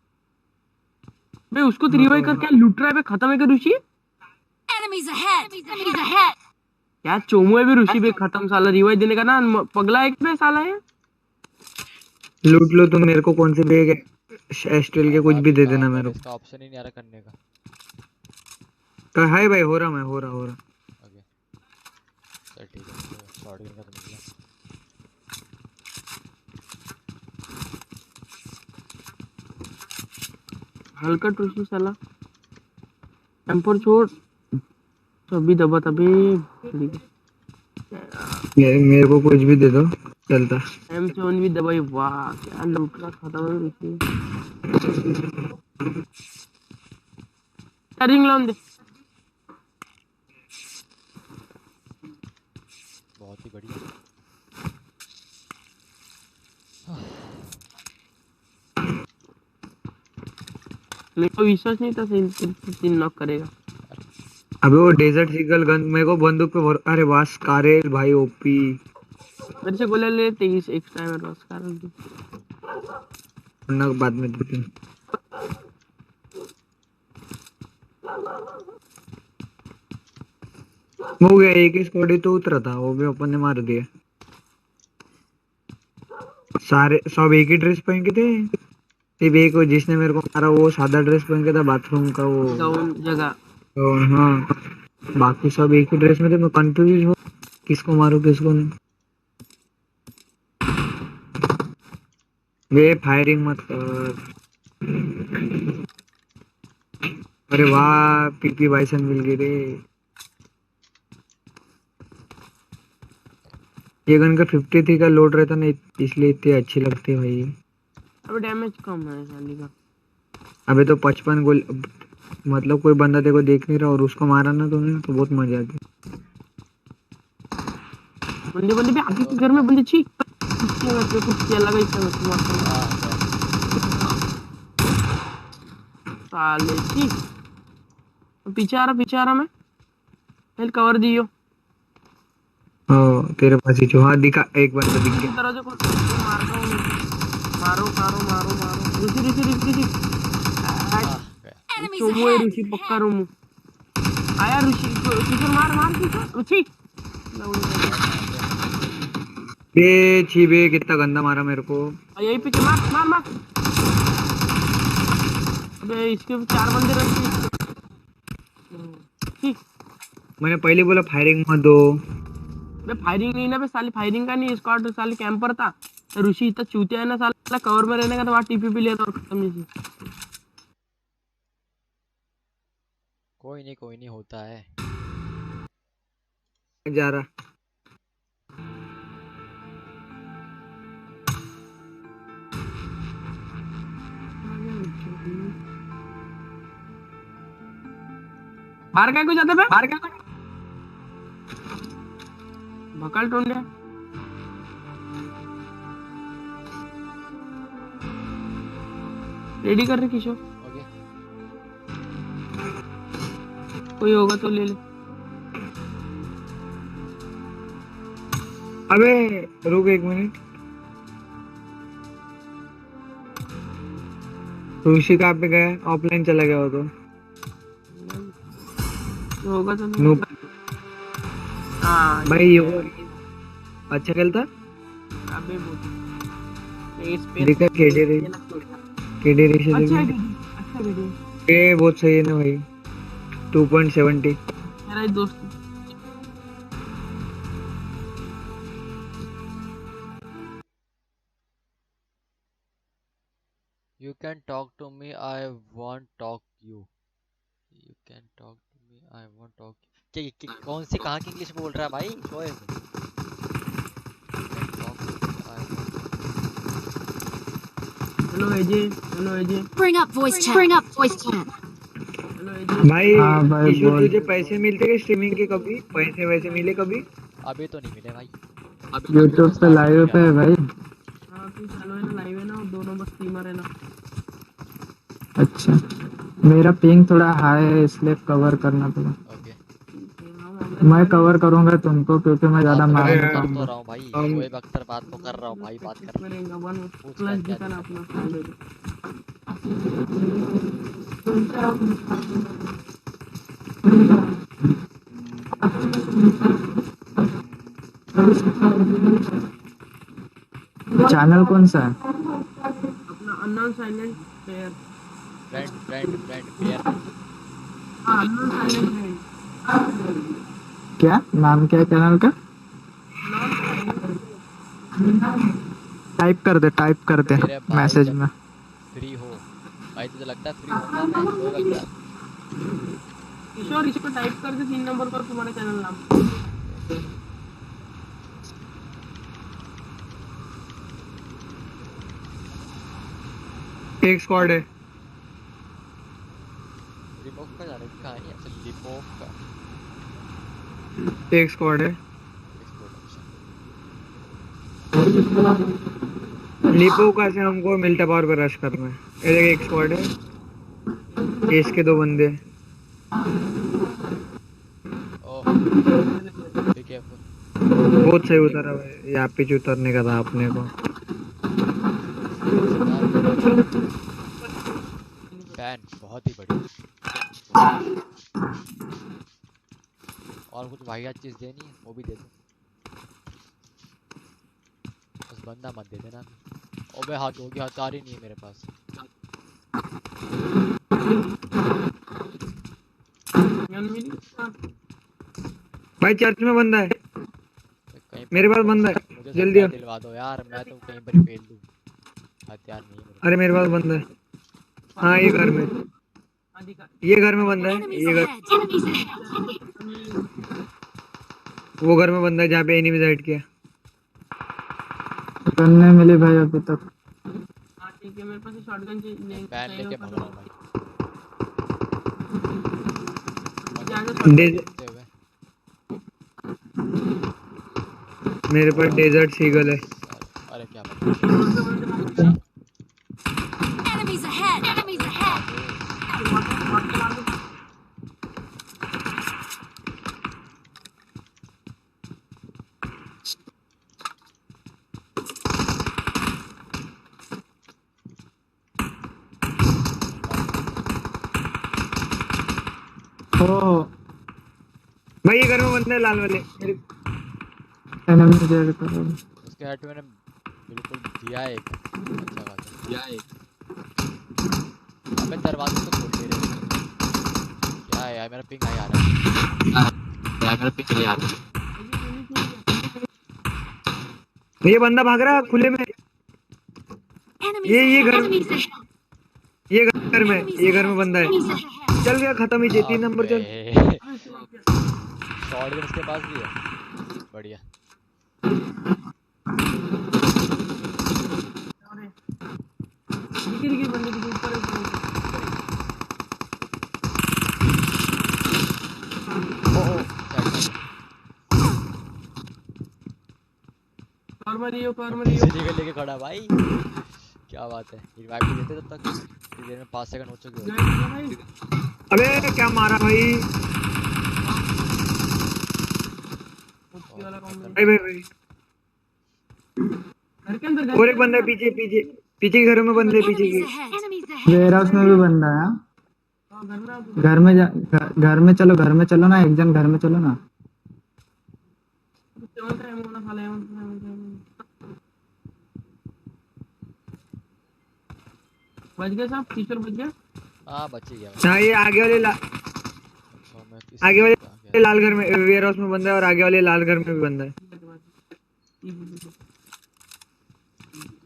बे उसको 3 करके लूट रहा है बे खत्म है क्या ऋषि Enemies ahead! Enemies ahead! क्या चोमू है बे ऋषि बे खत्म साला रिवाइव देने का ना पगला एक बे साला है लूट लो तुम मेरे को कौन से बैग एस्ट्रल के कुछ भी दे देना मेरे इसका ऑप्शन ही नहीं आ रहा करने का। को। हाय भाई हो रहा मैं हो रहा ओके चल ठीक है शॉटगन का तो मिल गया। हल्का ऋषि साला टेम्पर छोड़ सभी दबा तभी मेरे को कुछ भी दे दो चलता। M7 भी दबाई वाह क्या लूट रहा खत्म है ऋषि रिंग लाउन दे बहुत ही बढ़िया। मेरे को विश्वास नहीं था 3 नॉक करेगा अबे वो डेजर्ट ईगल गन मेरे को बंदूक पे अरे वाह स्कारेल भाई ओपी। मेरे से गोले ले 23 एक्स्ट्रा है मेरे पास कारण वरना बाद में देते हैं। हो गया एक ही स्क्वाड ही तो उतरा था वो भी अपन ने मार दिया। सारे सब एक ही ड्रेस पहन के थे सिर्फ एक जिसने मेरे को मारा वो सादा ड्रेस पहन के था बाथरूम का वो गाउन जगह हाँ बाकी सब एक ही ड्रेस में थे। मैं कंफ्यूज हूँ किसको मारूं किसको नहीं। वे फायरिंग मत कर। अरे वाह पीपी बाइसन मिल गई रे। ये गन का 53 का लोड रहता ना इसलिए इतनी अच्छी लगती है भाई। अब डैमेज कम है साली का अबे तो 55 गोल मतलब कोई बंदा देखो देख नहीं रहा और उसको मारा ना तूने तो बहुत मजा आती। बंदे भी आगे के घर में बंदे छी कुछ किया लगा इसका साले छी पीछे आ रहा मैं हेल कवर दियो ओ तेरे पास ही जो, हाँ दिखा, एक बंदा दिख इसी गया। तरह से कुछ मारता हूँ मैं। मारो मारो मारो मारो, ऋषि ऋषि ऋषि ऋषि। गया। Enemies चोमो है ahead! ऋषि, पक्का रूम आया ऋषि। किशोर मार मार किशोर ऋषि। बे छी बे, कितना गंदा मारा मेरे को। यही पीछे मार मार मार। अबे इसके 4 बंदे रहते। मैंने पहले बोला फायरिंग मत दो। बे फायरिंग नहीं ना बे, साली फायरिंग का नहीं, स्क्वाड साली कैंपर था। तो ऋषि इतना चूतिया है ना साला, कवर में रहने का तो वहाँ टीपी भी लिया था और खत्म नहीं। कोई नहीं होता है। जा रहा। बाहर क्या को जाते बे, बाहर क्या भकल टोंडे। रेडी कर रहे किशोर, ओके। कोई होगा तो ले ले। अबे रुक 1 मिनट। ऋषि कहाँ पे गया? ऑफलाइन चला गया हो तो। होगा तो नूप हाँ भाई, ये वो अच्छा खेलता। अबे वो स्पेस देखा केडी रे, केडी रे से अच्छा है देखा। अच्छा वीडियो। ये बहुत सही है ना भाई, 2.70। मेरा ही दोस्त है। You can talk to me, I want talk you. You can talk to me, I want talk you. कौन सी कहाँ की इंग्लिश बोल रहा है भाई Shoaib? You can talk to me, I want talk hello Ajay, hello Ajay, Bring up voice chat. Bring up voice chat. Hello Ajay. भाई हाँ भाई किशोर, बोल। तुझे पैसे मिलते हैं स्ट्रीमिंग के? कभी पैसे वैसे मिले कभी? you. अभी तो नहीं मिले भाई, अभी यूट्यूब तो पे स्टार्ट ही नहीं लाइव पे करा। है भाई। हाँ तू चालू है ना, लाइव है ना, और दोनों बस स्ट्रीमर है ना। अच्छा, मेरा पिंग थोड़ा हाई है इसलिए कवर करना पड़ा। ओके। मैं कवर करूंगा तुमको क्योंकि मैं हाँ ज्यादा तो मार अरे बात नहीं कर तो पाऊंगा। रहा हूँ भाई, हम शोएब अख्तर बात तो कर रहा हूँ भाई, बात कर ले। करेंगे वन पूछ प्लस कर क्या दिखाना दिक्कत अपना है? सामने। चैनल कौन सा है? अपना unknown silent player. Friend pair नहीं। हाँ अननोन साइलेंट प्लेयर। क्या नाम क्या है चैनल का? Non silent. टाइप कर दे मेरे भाई मैसेज जब में। फ्री हो, भाई तुझे लगता है फ्री होऊंगा मैं शोएब अख्तर? किशोर इसको टाइप कर दे 3 नंबर पर तुम्हारा चैनल नाम। एक स्क्वाड है। रिमोव का जा रहा है कहाँ है? अच्छा लिपोव का एक स्क्वाड है। एक्सपोर्ट। अच्छा लिपो का से हमको मिलता पावर पे रश करना है। ये देख, एक स्क्वाड है, ये इसके 2 बंदे हैं। ओह बी केयरफुल। बहुत सही उतरा भाई, यहाँ पे जो उतरने का था अपने को। सरदार कितना अच्छा है, फैन बहुत ही बढ़िया। और कुछ वाहियात चीज देनी है वो भी दे दो, बस बंदा मत दे देना अभी। ओबे हाथ हो गया, हथियार ही नहीं है मेरे पास। गन मिली। भाई चर्च में बंदा है, कहीं पर मेरे पास बंदा है, मुझे जल्दी हथियार आ। दिलवा दो यार, मैं तो कहीं पर ही फेल दूँ। हथियार नहीं है मेरे अरे पास। मेरे पास बंदा है। हाँ ये घर में, ये घर में बंदा है, Enemies ये घर, ahead. Enemies ahead. वो घर में बंदा है जहाँ पे एनिमी हाइड किया। गन नहीं मिली भाई अभी तक। हाँ ठीक है, मेरे पास शॉटगन मैं फैन लेके भाग रहा हूँ भाई, डेज- देखते हुए। मेरे पास डेजर्ट सीगल है। अरे क्या बात है, गुच्ची Enemies ahead. Enemies दिखा ahead. दे। ओ भाई ये घर में बंदा है लाल वाले एनिमी जेड करो। उसके हेड पे मैंने बिल्कुल दिया है एक अच्छा खासा। अबे दरवाजे तो खोल नहीं रहे। क्या है यार, मेरा पिंग नहीं आ रहा है। ये बंदा भाग रहा है खुले में। Enemies ये ahead. घर Enemies ahead. ये घर में Enemies ये घर ahead. में बंदा है। Enemies ahead. चल गया खत्म ही 3 नंबर चल। अबे शॉटगन उसके पास भी है। बढ़िया। दिखे बंदे दिखे ऊपर ओ साइड में कॉर्नर सीढ़ी लेके खड़ा भाई। क्या बात है, रिवाइव भी देते तब तक। इतनी देर में 5 सेकंड हो चुके होते। अबे क्या मारा भाई। भाई भाई भाई घर के अंदर और एक बंदा है पीछे पीछे पीछे के घरों में बंदे हैं, पीछे Enemies के। ahead. Enemies ahead. Warehouse में भी बंदा है। घर में घर में चलो ना, एक जन घर में चलो ना। बच गया साहब, टीचर बच गया। हाँ बच ही गया मैं। हाँ ये आगे वाले अच्छा मैं किस आगे साइड पे आ वाले गया। लाल घर में वेयर हाउस में बंदा है और आगे वाले लाल घर में भी बंदा है।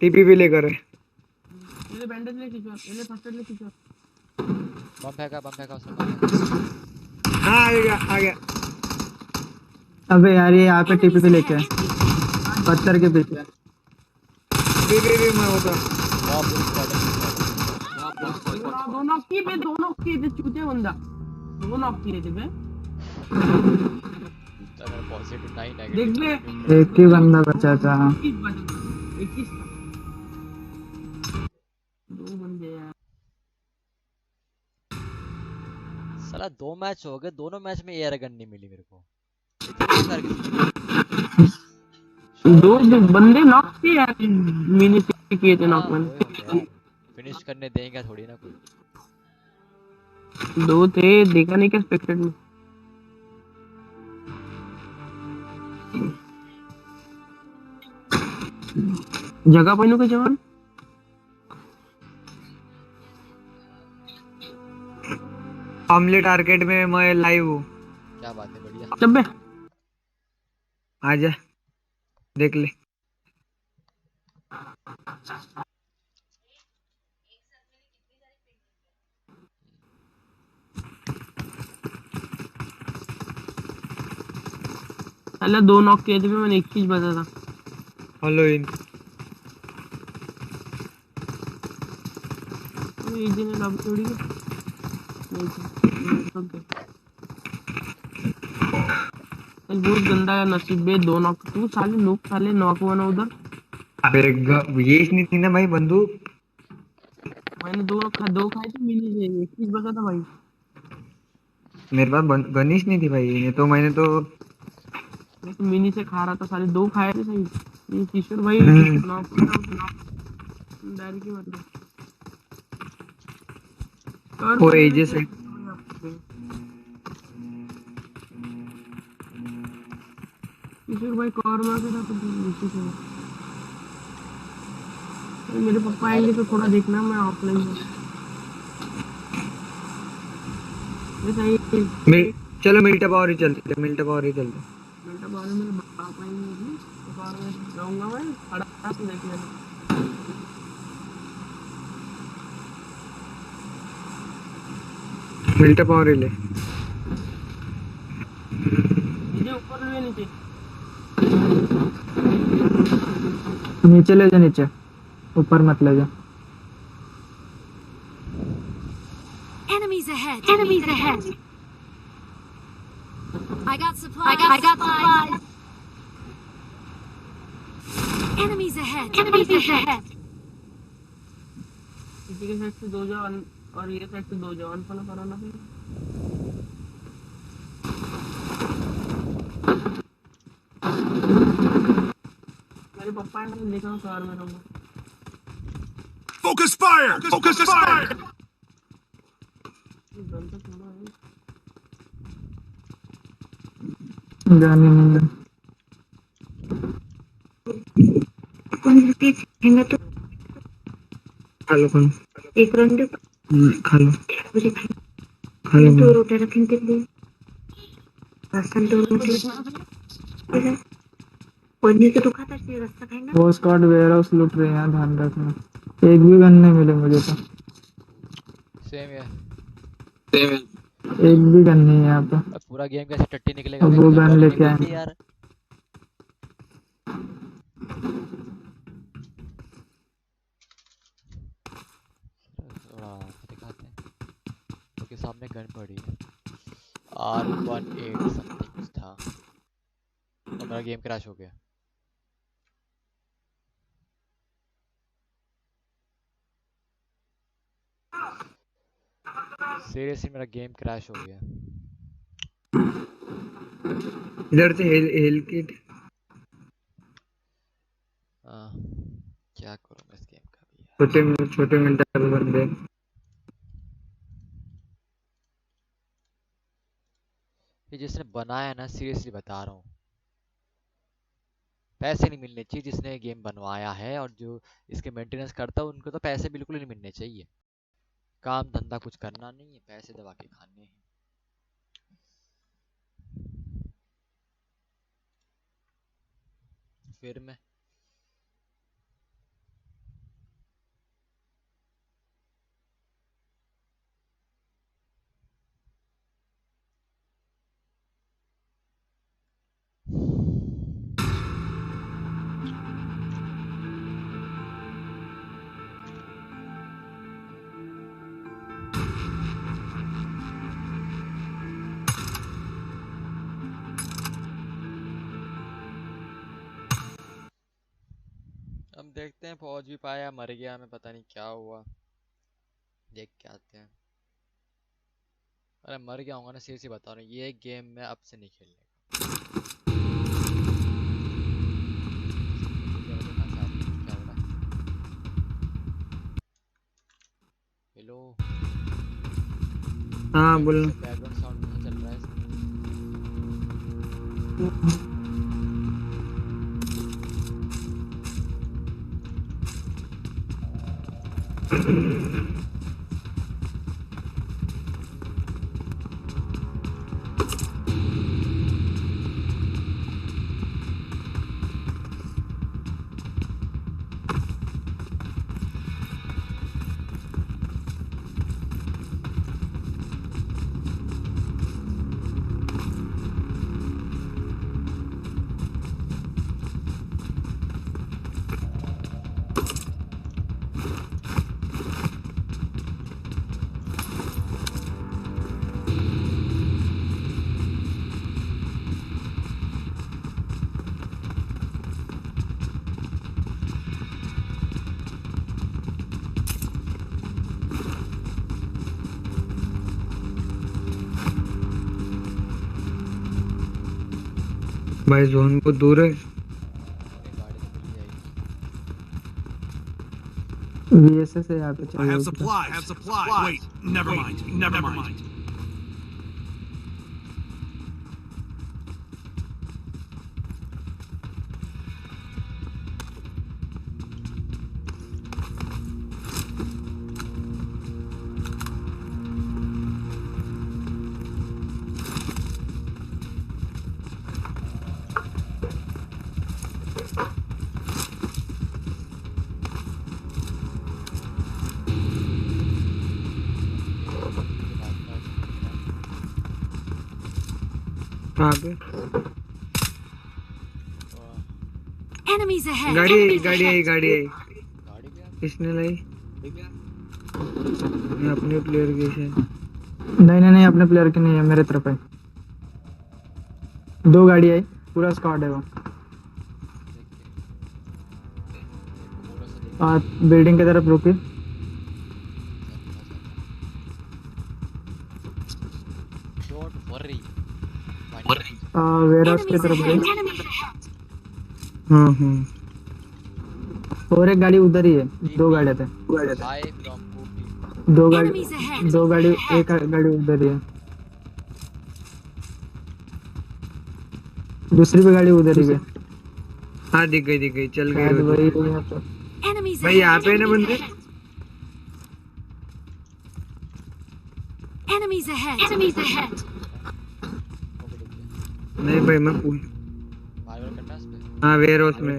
टीपी भी लेकर है। ये बैंडेज ले खींचो, ये फर्स्ट एड ले खींचो। बम फेंका उसने बम फेंका। हाँ आ गया। अबे यार ये यहाँ पे Enemies टीपी लेके ahead. पत्थर के पीछे। भी मैं होता। वाह पूरी स्क्वाड है। दो नॉक किए बे, दो नॉक किए थे चूते बंदा। दो नॉक किए थे बे। अगर पॉजिटिव नहीं देख बे, नेगेटिव। एक ही बंदा बचा था। 21 दो बंदे यार। साला 2 मैच हो गए, दोनों मैच में एयर गन नहीं मिली मेरे को। इतनी सारी किसी दो बंदे नॉक किए यार, मिनी से किए थे नॉक वो मैंने। हो गया यार, फिनिश करने देंगे थोड़ी ना कोई। दो थे, देखा नहीं क्या स्पेक्टेड में। जगह पाइनो के जवान ऑमलेट आर्केड में मैं लाइव हूँ। क्या बात है, बढ़िया। जब बे आजा देख ले। पहले दो नॉक किए थे, मैंने एक चीज बता था। हेलो इन इजी ने लॉबी छोड़ी है। बहुत गंदा है नसीब बे, दो नॉक। तू साले नॉक हुआ ना उधर। अबे ये नहीं थी ना भाई बंदूक। मैंने दो खाए थे मिनी से, एक चीज बता था भाई। मेरे पास गनिश नहीं थी भाई, ये तो मैंने तो मैं तो मिनी से खा रहा था, साले दो खाए थे सही। ये किशोर भाई नॉक डायरेक्ट ही मतलब। वो एजे से किशोर भाई कॉर्नर के साथ नीचे से। मेरे पापा आएंगे तो थोड़ा देखना, मैं ऑफलाइन हूँ। ये सही। चलो मिल्टा पावर ही चलते। मिनट बाद मेरे पापा आएंगे तो बाहर में जाऊंगा, मैं खड़ा से देख लेना। मिल्टा पावर ही ले। नीचे ऊपर ले नीचे। नीचे ले जा, नीचे ऊपर मत ले जा। Enemies ahead. Enemies ahead. I got supplies. I got supplies. Enemies ahead. Enemies ahead. इसी के साइड से दो जवान और ये साइड से दो जवान फॉलो कराना फिर। मेरे पापा ने देखा कार में रहूंगा। Focus fire! Focus fire! गलत थोड़ा है। गन ही नहीं है। कौन रुपये हैंगा तो खा लो खाना। एक राउंड खा लो मुझे खा लो। दो रोटी रखें तेरे लिए रास्ता में दो रोटी और नहीं तो खाता है रास्ता खाएगा वो स्क्वाड वेयर हाउस लूट रहे हैं, ध्यान रखना। एक भी गन नहीं मिले मुझे तो। सेम है। एक भी गन नहीं है यहाँ पे। अब पूरा गेम कैसे टट्टी निकलेगा, अब क्या वो गन गन वाली नहीं लेके मिलती आए। यार। थोड़ा दिखाते हैं उसके सामने गन पड़ी है, R18 समथिंग कुछ था और मेरा गेम क्रैश हो गया। सीरियसली मेरा गेम क्रैश हो गया। इधर से हेल किट। क्या करूँ मैं इस गेम का भी यार। छोटे मिलता बंदे। ये जिसने बनाया ना, सीरियसली बता रहा हूँ, पैसे नहीं मिलने चाहिए जिसने गेम बनवाया है, और जो इसके मेंटेनेंस करता है उनको तो पैसे बिल्कुल नहीं मिलने चाहिए। काम धंधा कुछ करना नहीं है, पैसे दबा के खाने हैं। फिर मैं हम देखते हैं, पहुंच भी पाया मर गया, हमें पता नहीं क्या हुआ, देख के आते हैं। अरे मर गया होगा ना, सीरियसली बता रहा हूँ, ये गेम मैं अब से नहीं खेलने का। ये मुझे कहाँ से आ रही है, क्या हो रहा है? हेलो, हाँ बोल। बैकग्राउंड साउंड कहाँ चल रहा है इसमें? भाई जोन को दूर है। अपनी गाड़ी तो मिल जाएगी। VSS है यहाँ पे, I चाहिए have होगी तो। supplies. Wait, never mind. कहाँ पे? Enemies ahead. गाड़ी Enemies गाड़ी आई ahead. गाड़ी आई। गाड़ी भी आ गई। किसने लाई? मैं अपने प्लेयर की शायद। नहीं, अपने प्लेयर की नहीं है, मेरे तरफ है। दो गाड़ी आई, पूरा स्क्वाड है वो। देख के बिल्डिंग की तरफ रुके। Don't worry. वेयर हाउस की Enemies तरफ ahead. गए। Enemies ahead. हाँ और एक गाड़ी उधर ही है, दो गाड़ियाँ थे। हाय फ्रॉम ऊटी। दो Enemies ahead. गाड़ी, एक गाड़ी उधर ही है। दूसरी भी गाड़ी उधर ही गई। हाँ दिख गई चल गई शायद वो वही दूसरी। है तो। Enemies भाई यहाँ ahead! पे है ना बंदे। Enemies ahead! Enemies ahead! वो भी डूब गया। नहीं भाई मैं पूछ। मार्वल करना है उस पे। हाँ वेयर हाउस में,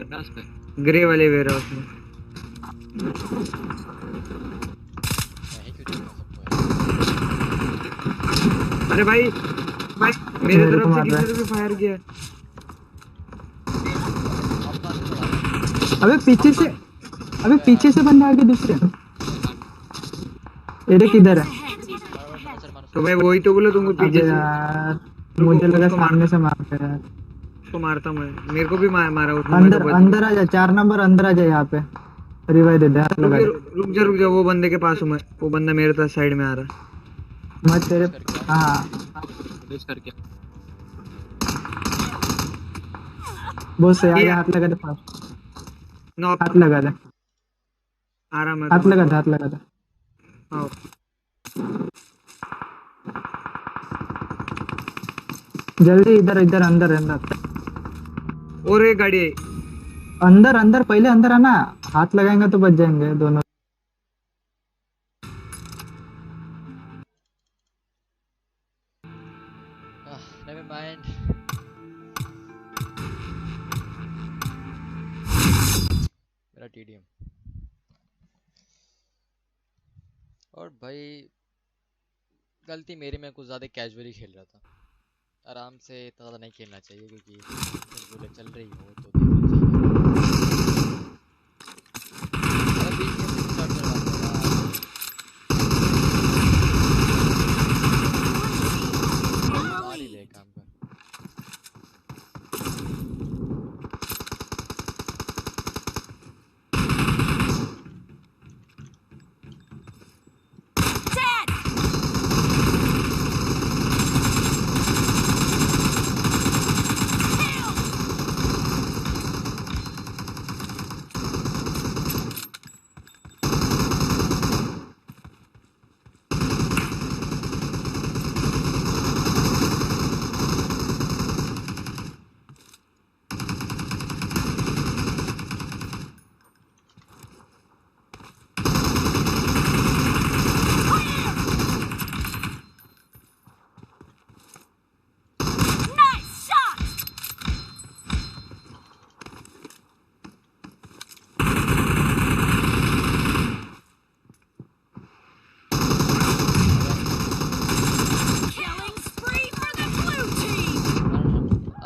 ग्रे वाले वेयर हाउस में। मैं ही क्यों देखता सबको यार। अरे भाई मेरे मेरे को तरफ से मार रहा किसी है। ने भी फायर किया। अब कहाँ से पड़ा है? अबे पीछे से बंदा आगे दूसरे। ये किधर है? मार्वल करना सर मारो तो भाई वही तो बोलो तुमको पीछे अबे से। यार मुझे लगा उसको सामने से मार रहे हैं। उसको मारता मैं, मेरे को भी मारा उसने। मैं तो अंदर अंदर आ जा, 4 नंबर अंदर आ जा। यहाँ पे रिवाइव दे दे, हाथ लगा दे। रुक जा वो बंदे के पास हूँ मैं। वो बंदा मेरे पास साइड में आ रहा है। मैं तेरे करके आओ। हाँ बहुत सही। आगे हाथ लगा दे फास्ट। नॉक हाथ लगा दे, आ रहा मैं हाथ लगा तुम्हारे दे, हाथ लगा दे। पास। हाँ जल्दी इधर इधर अंदर अंदर और एक गाड़ी आई। अंदर अंदर पहले अंदर आना। हाथ लगाएंगे तो बच जाएंगे दोनों। Never mind. मेरा टीडीएम। और भाई गलती मेरी, मैं कुछ ज़्यादा कैजुअली खेल रहा था। आराम से इतना ज़्यादा नहीं खेलना चाहिए क्योंकि कुछ बुलेट चल रही हो तो देखना चाहिए। अरे बीच में से स्टार्ट करवाते हैं यार। सारी ले काम कर।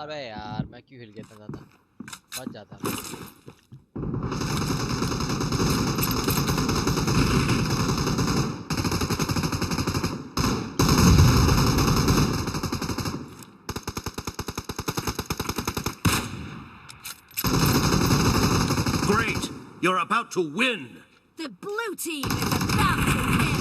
अबे यार मैं क्यों हिल गया इतना ज़्यादा। बच जाता मैं। Great! You're about to win! The blue team is about to win!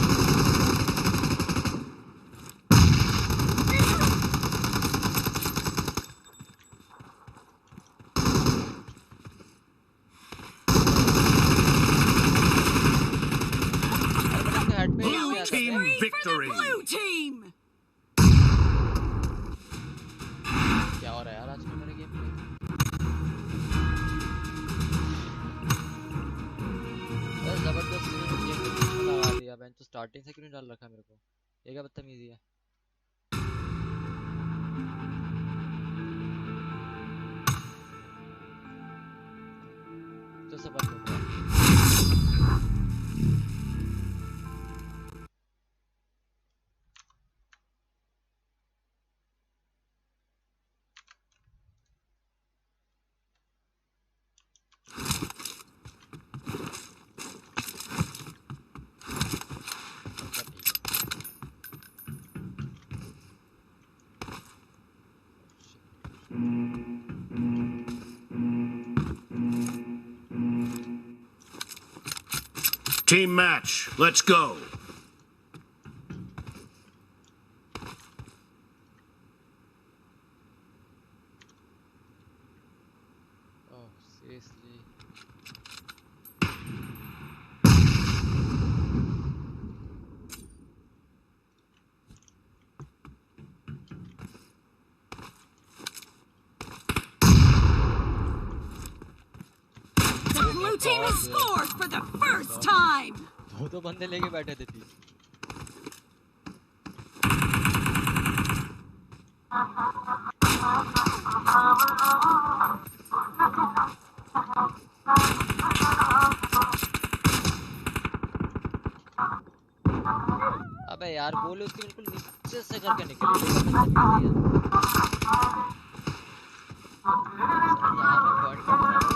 Head पे Blue इससे आता team है। victory! Blue team! क्या हो रहा है यार आजकल मेरे गेम पे। बस जबरदस्ती ने गेम को बीच में लगा दिया। मैंने तो स्टार्टिंग से क्यों नहीं डाल रखा मेरे को। ये क्या बदतमीजी है। तो सब बंद हो गया। Team match, let's go! Oh, seriously. team has scored for the first time. दो बंदे लेके बैठे थे पीछे। अबे यार गोली उसके बिल्कुल नीचे से करके निकली लेकिन मैं कर दिया। यहाँ पे पॉइंट कर रहा हूँ।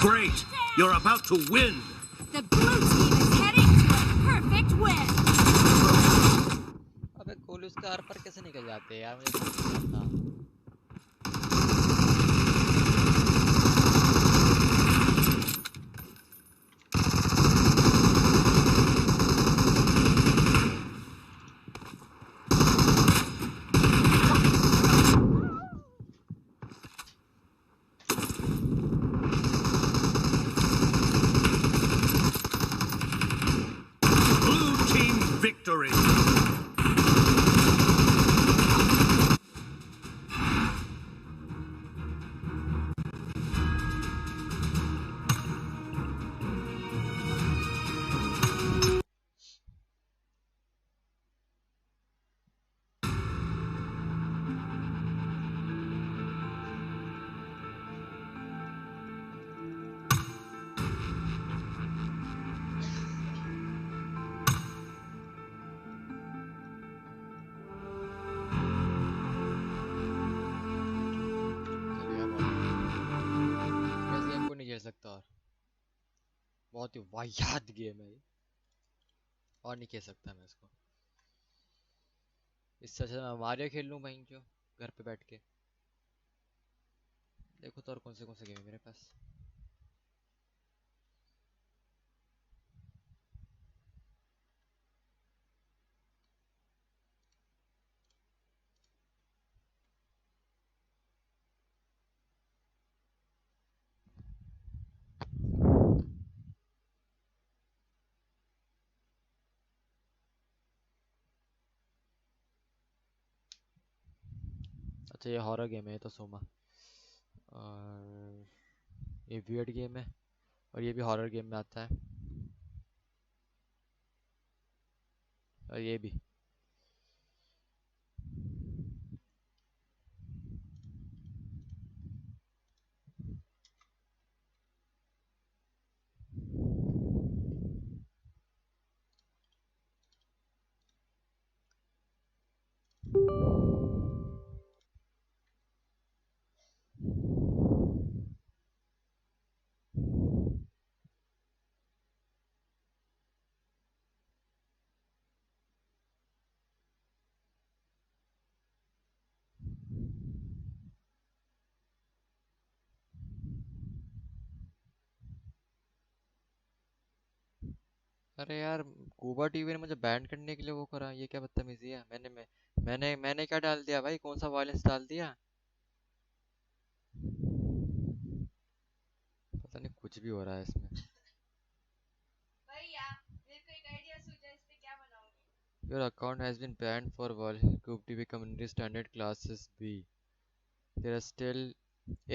Great! You're about to win! The blue team is heading to a perfect win! अबे कोल उसके आर पर कैसे निकल जाते हैं यार मुझे समझ नहीं आता। Victory! सकता और बहुत ही वाहियात गेम है और नहीं कह सकता मैं इसको। इससे अच्छा मैं मारियो खेल लूं भाई जो घर पे बैठ के। देखो तो और कौन से गेम है मेरे पास। अच्छा ये हॉरर गेम है, ये तो सोमा। और ये वियर्ड गेम है, और ये भी हॉरर गेम में आता है, और ये भी। अरे यार, कूबा टीवी ने मुझे बैन करने के लिए वो करा, ये क्या बदतमीजी है। मैंने क्या डाल दिया भाई, कौन सा वायलेंस डाल दिया? पता नहीं कुछ भी हो रहा है इसमें। Your account has been banned for violating Cube TV community standard classes B. There are still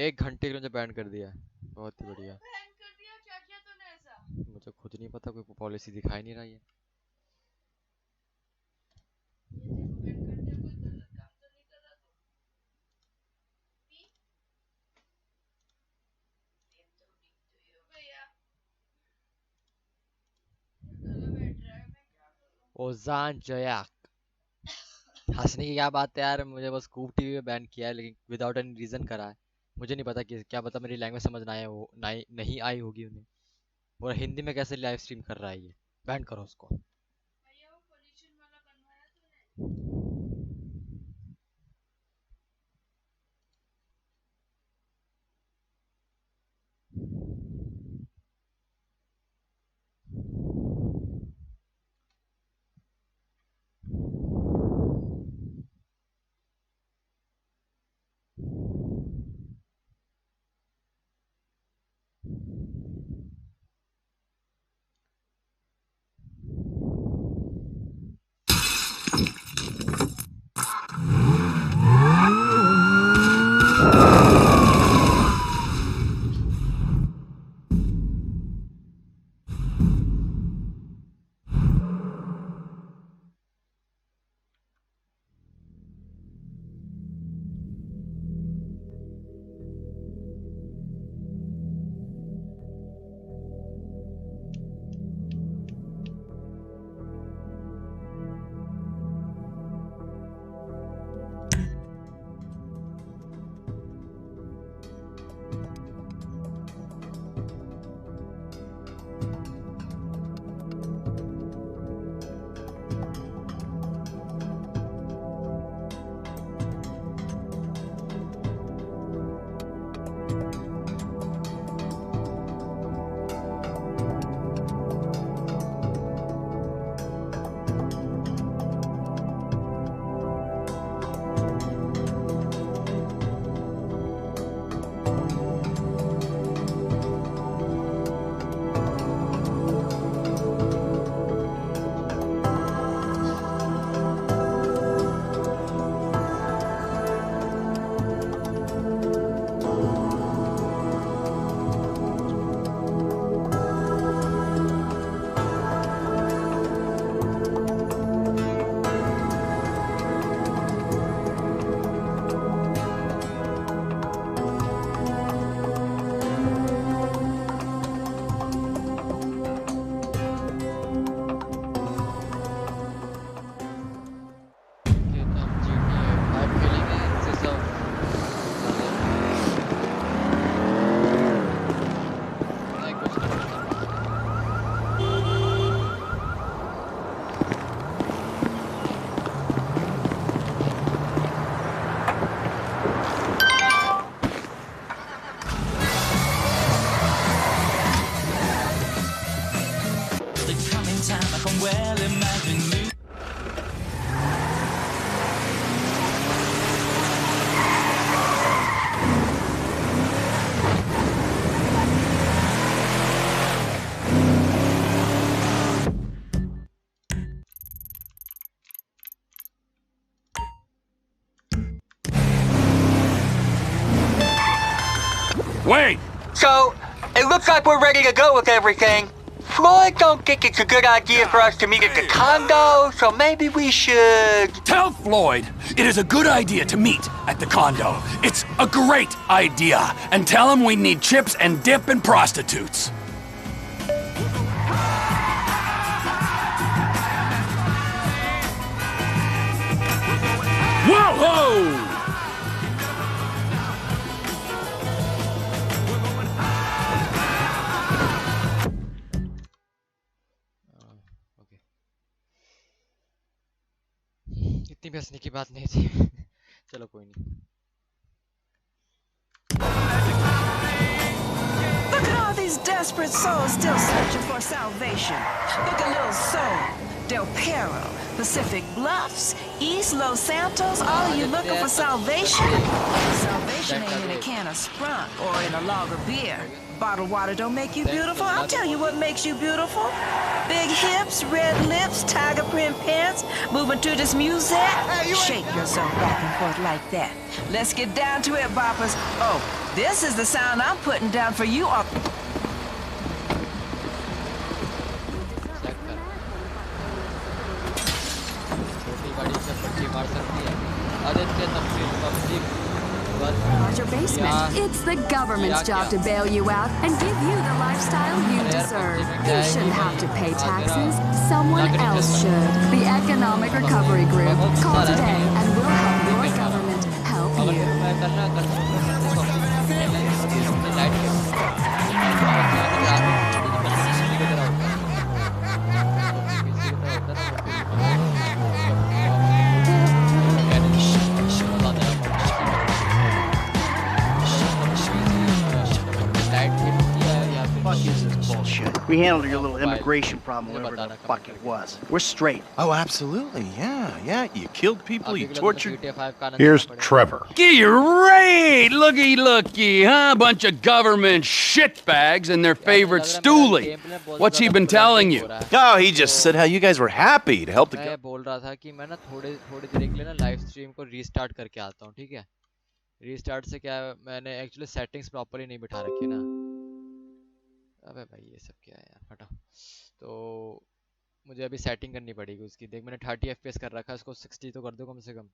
1 घंटे के लिए मुझे बैन कर दिया है। बहुत ही बढ़िया। मुझे खुद नहीं पता, कोई पॉलिसी दिखाई नहीं रही है। ओजान जयाक, हंसने की क्या बात है यार, मुझे बस कूब टीवी में बैन किया है, लेकिन विदाउट एनी रीजन करा है। मुझे नहीं पता कि क्या पता मेरी लैंग्वेज समझ ना आए, वो नहीं आई होगी उन्हें। और हिंदी में कैसे लाइव स्ट्रीम कर रहा है ये, बैन करो उसको। Wait! So, it looks like we're ready to go with everything. Floyd don't think it's a good idea for us to meet at the condo, so maybe we should... Tell Floyd it is a good idea to meet at the condo. It's a great idea. And tell him we need chips and dip and prostitutes. Whoa-ho! Okay, इतनी भी हंसने की बात नहीं थी। चलो कोई नहीं। Look at all these desperate souls still searching for salvation. Look at Little Soul, Del Perro, Pacific Bluffs, East Los Santos, all of you looking for salvation? Salvation ain't in a can of Sprunk or in a log of beer. Bottled water don't make you beautiful. I'll tell you what makes you beautiful. Big hips, red lips, tiger print pants, moving to this music. Shake yourself back and forth like that. Let's get down to it, boppers. Oh, this is the sound I'm putting down for you all. Your basement. It's the government's job to bail you out and give you the lifestyle you deserve. You shouldn't have to pay taxes. Someone else should. The Economic Recovery Group. Call today and we'll help your government help you. We handled your little immigration problem, whatever the fuck it was. We're straight. Oh, absolutely. Yeah. You killed people, you tortured. Here's Trevor. Great! Looky, huh? Bunch of government shitbags and their favorite stoolie. What's he been telling you? Oh, he just said how you guys were happy to help the मैं बोल रहा था कि मैं ना थोड़ी देर के लिए ना लाइव स्ट्रीम को रीस्टार्ट करके आता हूँ, ठीक है? रीस्टार्ट से क्या, मैंने एक्चुअली सेटिंग्स प्रॉपर्ली नहीं बिठा रखी ना। अबे भाई ये सब क्या है यार, हटा। तो मुझे अभी सेटिंग करनी पड़ेगी उसकी। देख मैंने 30 FPS कर रखा है, उसको 60 तो कर दो कम से कम।